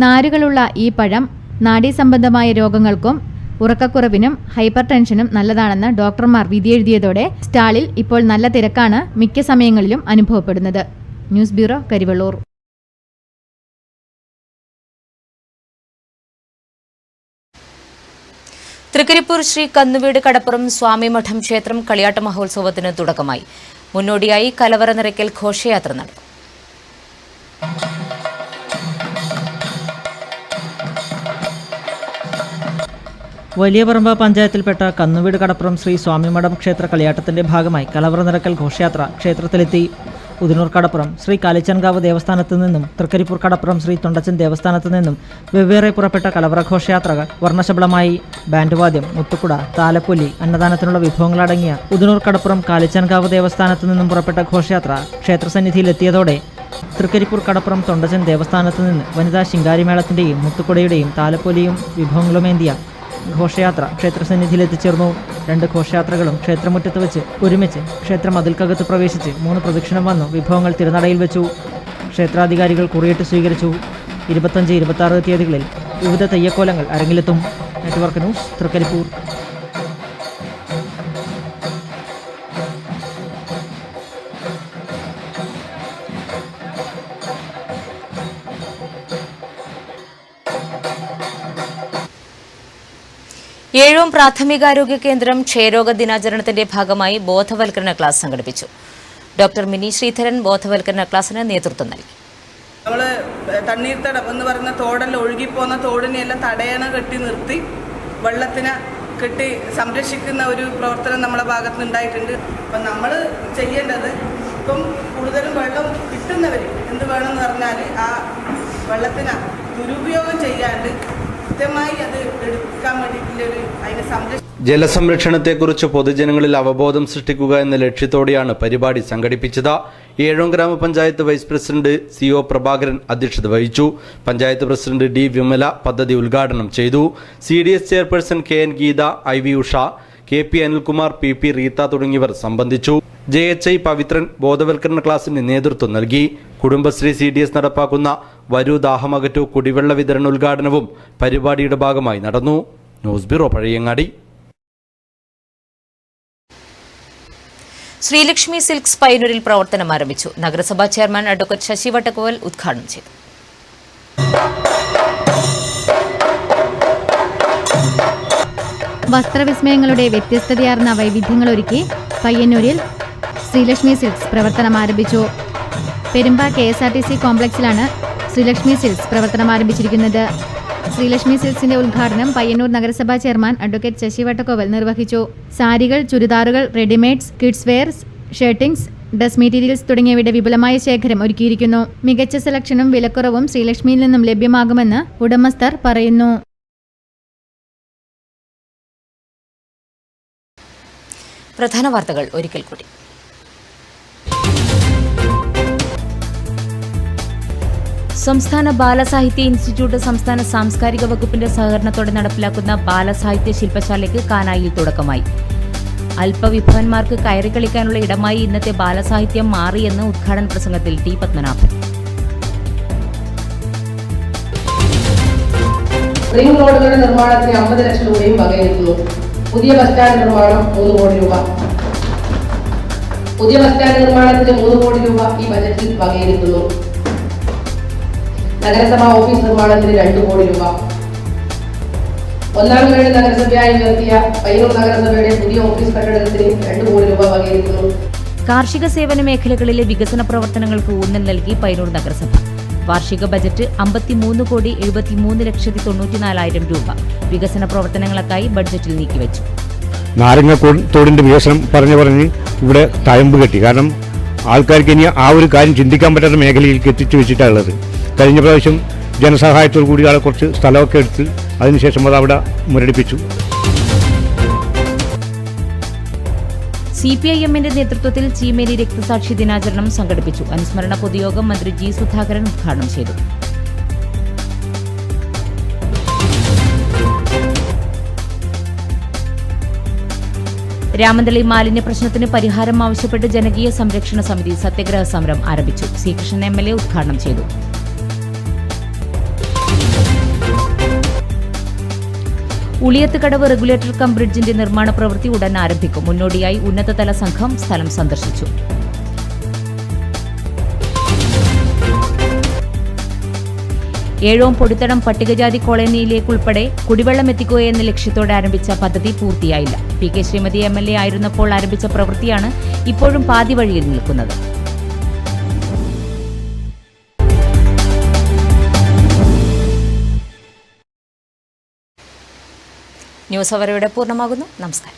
നാരുകളുള്ള ഈ പഴം നാഡീസംബന്ധമായ രോഗങ്ങൾക്കും ഉറക്കക്കുറവിനും ഹൈപ്പർ ടെൻഷനും നല്ലതാണെന്ന് ഡോക്ടർമാർ വിധിയെഴുതിയതോടെ സ്റ്റാളിൽ ഇപ്പോൾ നല്ല തിരക്കാണ് മിക്ക സമയങ്ങളിലും അനുഭവപ്പെടുന്നത്. News bureau, Karivellur. തൃക്കരിപ്പൂർ ശ്രീ കന്നുവീട് കടപ്പുറം സ്വാമിമഠം ക്ഷേത്രം കളിയാട്ട മഹോത്സവത്തിന് തുടക്കമായി. മുന്നോടിയായി കലവറ നിറയ്ക്കൽ ഘോഷയാത്ര നടന്നു. വലിയ പറമ്പ പഞ്ചായത്തിൽപ്പെട്ട കന്നുവീട് കടപ്പുറം ശ്രീ സ്വാമിമഠം ക്ഷേത്ര കളിയാട്ടത്തിന്റെ ഭാഗമായി കലവറ നിറയ്ക്കൽ ഘോഷയാത്ര ക്ഷേത്രത്തിലെത്തി. ഉദിനൂർ കടപ്പുറം ശ്രീ കാലിച്ചൻകാവ് ദേവസ്ഥാനത്തു നിന്നും തൃക്കരിപ്പൂർ കടപ്പുറം ശ്രീ തൊണ്ടച്ചൻ ദേവസ്ഥാനത്തു നിന്നും വെവ്വേറെ പുറപ്പെട്ട കലവറ ഘോഷയാത്രകൾ വർണ്ണശബളമായി ബാൻഡ് വാദ്യം, മുത്തുക്കുട, താലപ്പൊലി, അന്നദാനത്തിനുള്ള വിഭവങ്ങളടങ്ങിയ ഉദിനൂർ കടപ്പുറം കാലിച്ചൻകാവ് ദേവസ്ഥാനത്തു നിന്നും പുറപ്പെട്ട ഘോഷയാത്ര ക്ഷേത്രസന്നിധിയിലെത്തിയതോടെ തൃക്കരിപ്പൂർ കടപ്പുറം തൊണ്ടച്ചൻ ദേവസ്ഥാനത്തു നിന്ന് വനിതാ ശിങ്കാരിമേളത്തിന്റെയും മുത്തുക്കുടയുടെയും താലപ്പൊലിയും വിഭവങ്ങളുമേന്തിയ ഘോഷയാത്ര ക്ഷേത്രസന്നിധിയിലെത്തിച്ചേർന്നു. 2 ഘോഷയാത്രകളും ക്ഷേത്രമുറ്റത്ത് വെച്ച് ഒരുമിച്ച് ക്ഷേത്ര മതിൽക്കകത്ത് പ്രവേശിച്ച് 3 പ്രദക്ഷിണം വന്നു വിഭവങ്ങൾ തിരുനടയിൽ വെച്ചു. ക്ഷേത്രാധികാരികൾ കുറിയിട്ട് സ്വീകരിച്ചു. 25, 26 തീയതികളിൽ വിവിധ തെയ്യക്കോലങ്ങൾ അരങ്ങിലെത്തും. Network news, Trikaripur. ഏഴോം പ്രാഥമികാരോഗ്യ കേന്ദ്രം ക്ഷയരോഗ ദിനാചരണത്തിന്റെ ഭാഗമായി ബോധവൽക്കരണ ക്ലാസ് സംഘടിപ്പിച്ചു. ഡോക്ടർ മിനി ശ്രീധരൻ ബോധവൽക്കരണ ക്ലാസിന് നേതൃത്വം നൽകി. നമ്മൾ തണ്ണീർത്തടം എന്ന് പറയുന്ന തോടെല്ലാം ഒഴുകിപ്പോകുന്ന തോടിനെയെല്ലാം തടയണ കെട്ടി നിർത്തി വെള്ളത്തിനെ കെട്ടി സംരക്ഷിക്കുന്ന ഒരു പ്രവർത്തനം നമ്മുടെ ഭാഗത്ത് ഉണ്ടായിട്ടുണ്ട്. അപ്പം നമ്മൾ ചെയ്യേണ്ടത് ഇപ്പം കൂടുതലും വെള്ളം കിട്ടുന്നവർ എന്ത് വേണമെന്ന് പറഞ്ഞാൽ ആ വെള്ളത്തിന് ദുരുപയോഗം ചെയ്യാണ്ട് കൃത്യമായി അത് എടുക്കാൻ വേണ്ടിയിട്ടുള്ളൊരു അതിനെ ജലസംരക്ഷണത്തെക്കുറിച്ച് പൊതുജനങ്ങളിൽ അവബോധം സൃഷ്ടിക്കുക എന്ന ലക്ഷ്യത്തോടെയാണ് പരിപാടി സംഘടിപ്പിച്ചത്. ഏഴോം ഗ്രാമപഞ്ചായത്ത് വൈസ് പ്രസിഡന്റ് CO പ്രഭാകരൻ അധ്യക്ഷത വഹിച്ചു. പഞ്ചായത്ത് പ്രസിഡന്റ് D വിമല പദ്ധതി ഉദ്ഘാടനം ചെയ്തു. CDS chairperson KN Geetha, IV Usha, KP Anilkumar, PP Reetha തുടങ്ങിയവർ സംബന്ധിച്ചു. JHI പവിത്രൻ ബോധവൽക്കരണ ക്ലാസിന് നേതൃത്വം നൽകി. കുടുംബശ്രീ CDS നടപ്പാക്കുന്ന വരൂ ദാഹമകറ്റു കുടിവെള്ള വിതരണ ഉദ്ഘാടനവും പരിപാടിയുടെ ഭാഗമായി നടന്നു. News bureau, Pazhayangadi. Sreelakshmi silks പയ്യന്നൂരിൽ പ്രവർത്തനം ആരംഭിച്ചു. നഗരസഭാ ചെയർമാൻ അഡ്വക്കേറ്റ് ശശി വട്ടക്കോവൽ ഉദ്ഘാടനം ചെയ്തു. വസ്ത്രവിസ്മയങ്ങളുടെ വ്യത്യസ്തതയാർന്ന വൈവിധ്യങ്ങളൊരുക്കി പയ്യന്നൂരിൽ ശ്രീലക്ഷ്മി സിൽക്സ് പ്രവർത്തനം ആരംഭിച്ചു. പെരുമ്പ KSRTC കോംപ്ലക്സിലാണ് ശ്രീലക്ഷ്മി സിൽക്സ് പ്രവർത്തനം ആരംഭിച്ചിരിക്കുന്നത്. ശ്രീലക്ഷ്മി സിൽക്സിന്റെ ഉദ്ഘാടനം പയ്യന്നൂർ നഗരസഭാ ചെയർമാൻ അഡ്വക്കേറ്റ് ശശി വട്ടക്കോവൽ നിർവഹിച്ചു. സാരികൾ, ചുരിദാറുകൾ, readymades, kids wear, shirtings, dress materials തുടങ്ങിയവയുടെ വിപുലമായ ശേഖരം ഒരുക്കിയിരിക്കുന്നു. മികച്ച സെലക്ഷനും വിലക്കുറവും ശ്രീലക്ഷ്മിയിൽ നിന്നും ലഭ്യമാകുമെന്ന് ഉടമസ്ഥർ പറയുന്നു. പ്രധാന വാർത്തകൾ ഒരിക്കൽ കൂടി. സംസ്ഥാന ബാലസാഹിത്യ ഇൻസ്റ്റിറ്റ്യൂട്ട് സംസ്ഥാന സാംസ്കാരിക വകുപ്പിന്റെ സഹകരണത്തോടെ നടപ്പിലാക്കുന്ന ബാലസാഹിത്യ ശില്പശാലയ്ക്ക് കാനായിൽ തുടക്കമായി. അല്പവിഭവന്മാർക്ക് കയറിക്കളിക്കാനുള്ള ഇടമായി ഇന്നത്തെ ബാലസാഹിത്യം മാറിയെന്ന് ഉദ്ഘാടന പ്രസംഗത്തിൽ T പത്മനാഭൻ. റിംഗ് റോഡുകളുടെ നിർമ്മാണത്തിന് 50 ലക്ഷം രൂപയും വകയിരുത്തുന്നു. പുതിയ ബസ് സ്റ്റാൻഡ് നിർമ്മാണം 3 കോടി രൂപ. പുതിയ ബസ് സ്റ്റാൻഡ് നിർമ്മാണത്തിന് 3 കോടി രൂപ ഈ ബജറ്റിൽ വകയിരുത്തുന്നു. നഗരസഭാ ഓഫീസ് നിർമ്മാണത്തിന് 2 കോടി രൂപ. ഒന്നാം ഗ്രേഡ് നഗരസഭയായി ഉയർത്തിയ പയ്യന്നൂർ നഗരസഭയുടെ പുതിയ ഓഫീസ് കെട്ടിടത്തിന് 2 കോടി രൂപ വകയിരുത്തുന്നു. കാർഷിക സേവന മേഖലകളിലെ വികസന പ്രവർത്തനങ്ങൾക്ക് ഊന്നൽ നൽകി പയ്യന്നൂർ നഗരസഭ. വാർഷിക ബജറ്റ് 53,73,94,000 രൂപ വികസന പ്രവർത്തനങ്ങൾക്കായി ബഡ്ജറ്റിൽ നീക്കിവെച്ചു. നാരങ്ങത്തോടിന്റെ വികസനം പറഞ്ഞ് ഇവിടെ തഴമ്പ് കെട്ടി. കാരണം ആൾക്കാർക്ക് ഇനി ആ ഒരു കാര്യം ചിന്തിക്കാൻ പറ്റാത്ത മേഖലയിലേക്ക് എത്തിച്ചു വെച്ചിട്ടുള്ളത്. കഴിഞ്ഞ പ്രാവശ്യം ജനസഹായത്തോടു കൂടി ആളെ കുറച്ച് സ്ഥലമൊക്കെ എടുത്ത് അതിനുശേഷം അത് അവിടെ മുരടിപ്പിച്ചു. CPIMന്റെ നേതൃത്വത്തിൽ ചീമേനി രക്തസാക്ഷി ദിനാചരണം സംഘടിപ്പിച്ചു. അനുസ്മരണ പൊതുയോഗം മന്ത്രി G സുധാകരൻ ഉദ്ഘാടനം ചെയ്തു. രാമന്തളി മാലിന്യ പ്രശ്നത്തിന് പരിഹാരം ആവശ്യപ്പെട്ട് ജനകീയ സംരക്ഷണ സമിതി സത്യഗ്രഹ സമരം ആരംഭിച്ചു. C കൃഷ്ണൻ MLA ഉദ്ഘാടനം ചെയ്തു. ഉളിയത്തുകടവ് റെഗുലേറ്റർ കം ബ്രിഡ്ജിന്റെ നിർമ്മാണ പ്രവൃത്തി ഉടൻ ആരംഭിക്കും. മുന്നോടിയായി ഉന്നതതല സംഘം സ്ഥലം സന്ദർശിച്ചു. ഏഴോം പൊടിത്തടം പട്ടികജാതി കോളനിയിലേക്കുൾപ്പെടെ കുടിവെള്ളം എത്തിക്കുക എന്ന ലക്ഷ്യത്തോടെ ആരംഭിച്ച പദ്ധതി പൂർത്തിയായില്ല. PK ശ്രീമതി MLA ആയിരുന്നപ്പോൾ ആരംഭിച്ച പ്രവൃത്തിയാണ് ഇപ്പോഴും പാതി വഴിയിൽ നിൽക്കുന്നത്. ന്യൂസ് അവരുടെ പൂർണ്ണമാകുന്നു. നമസ്കാരം.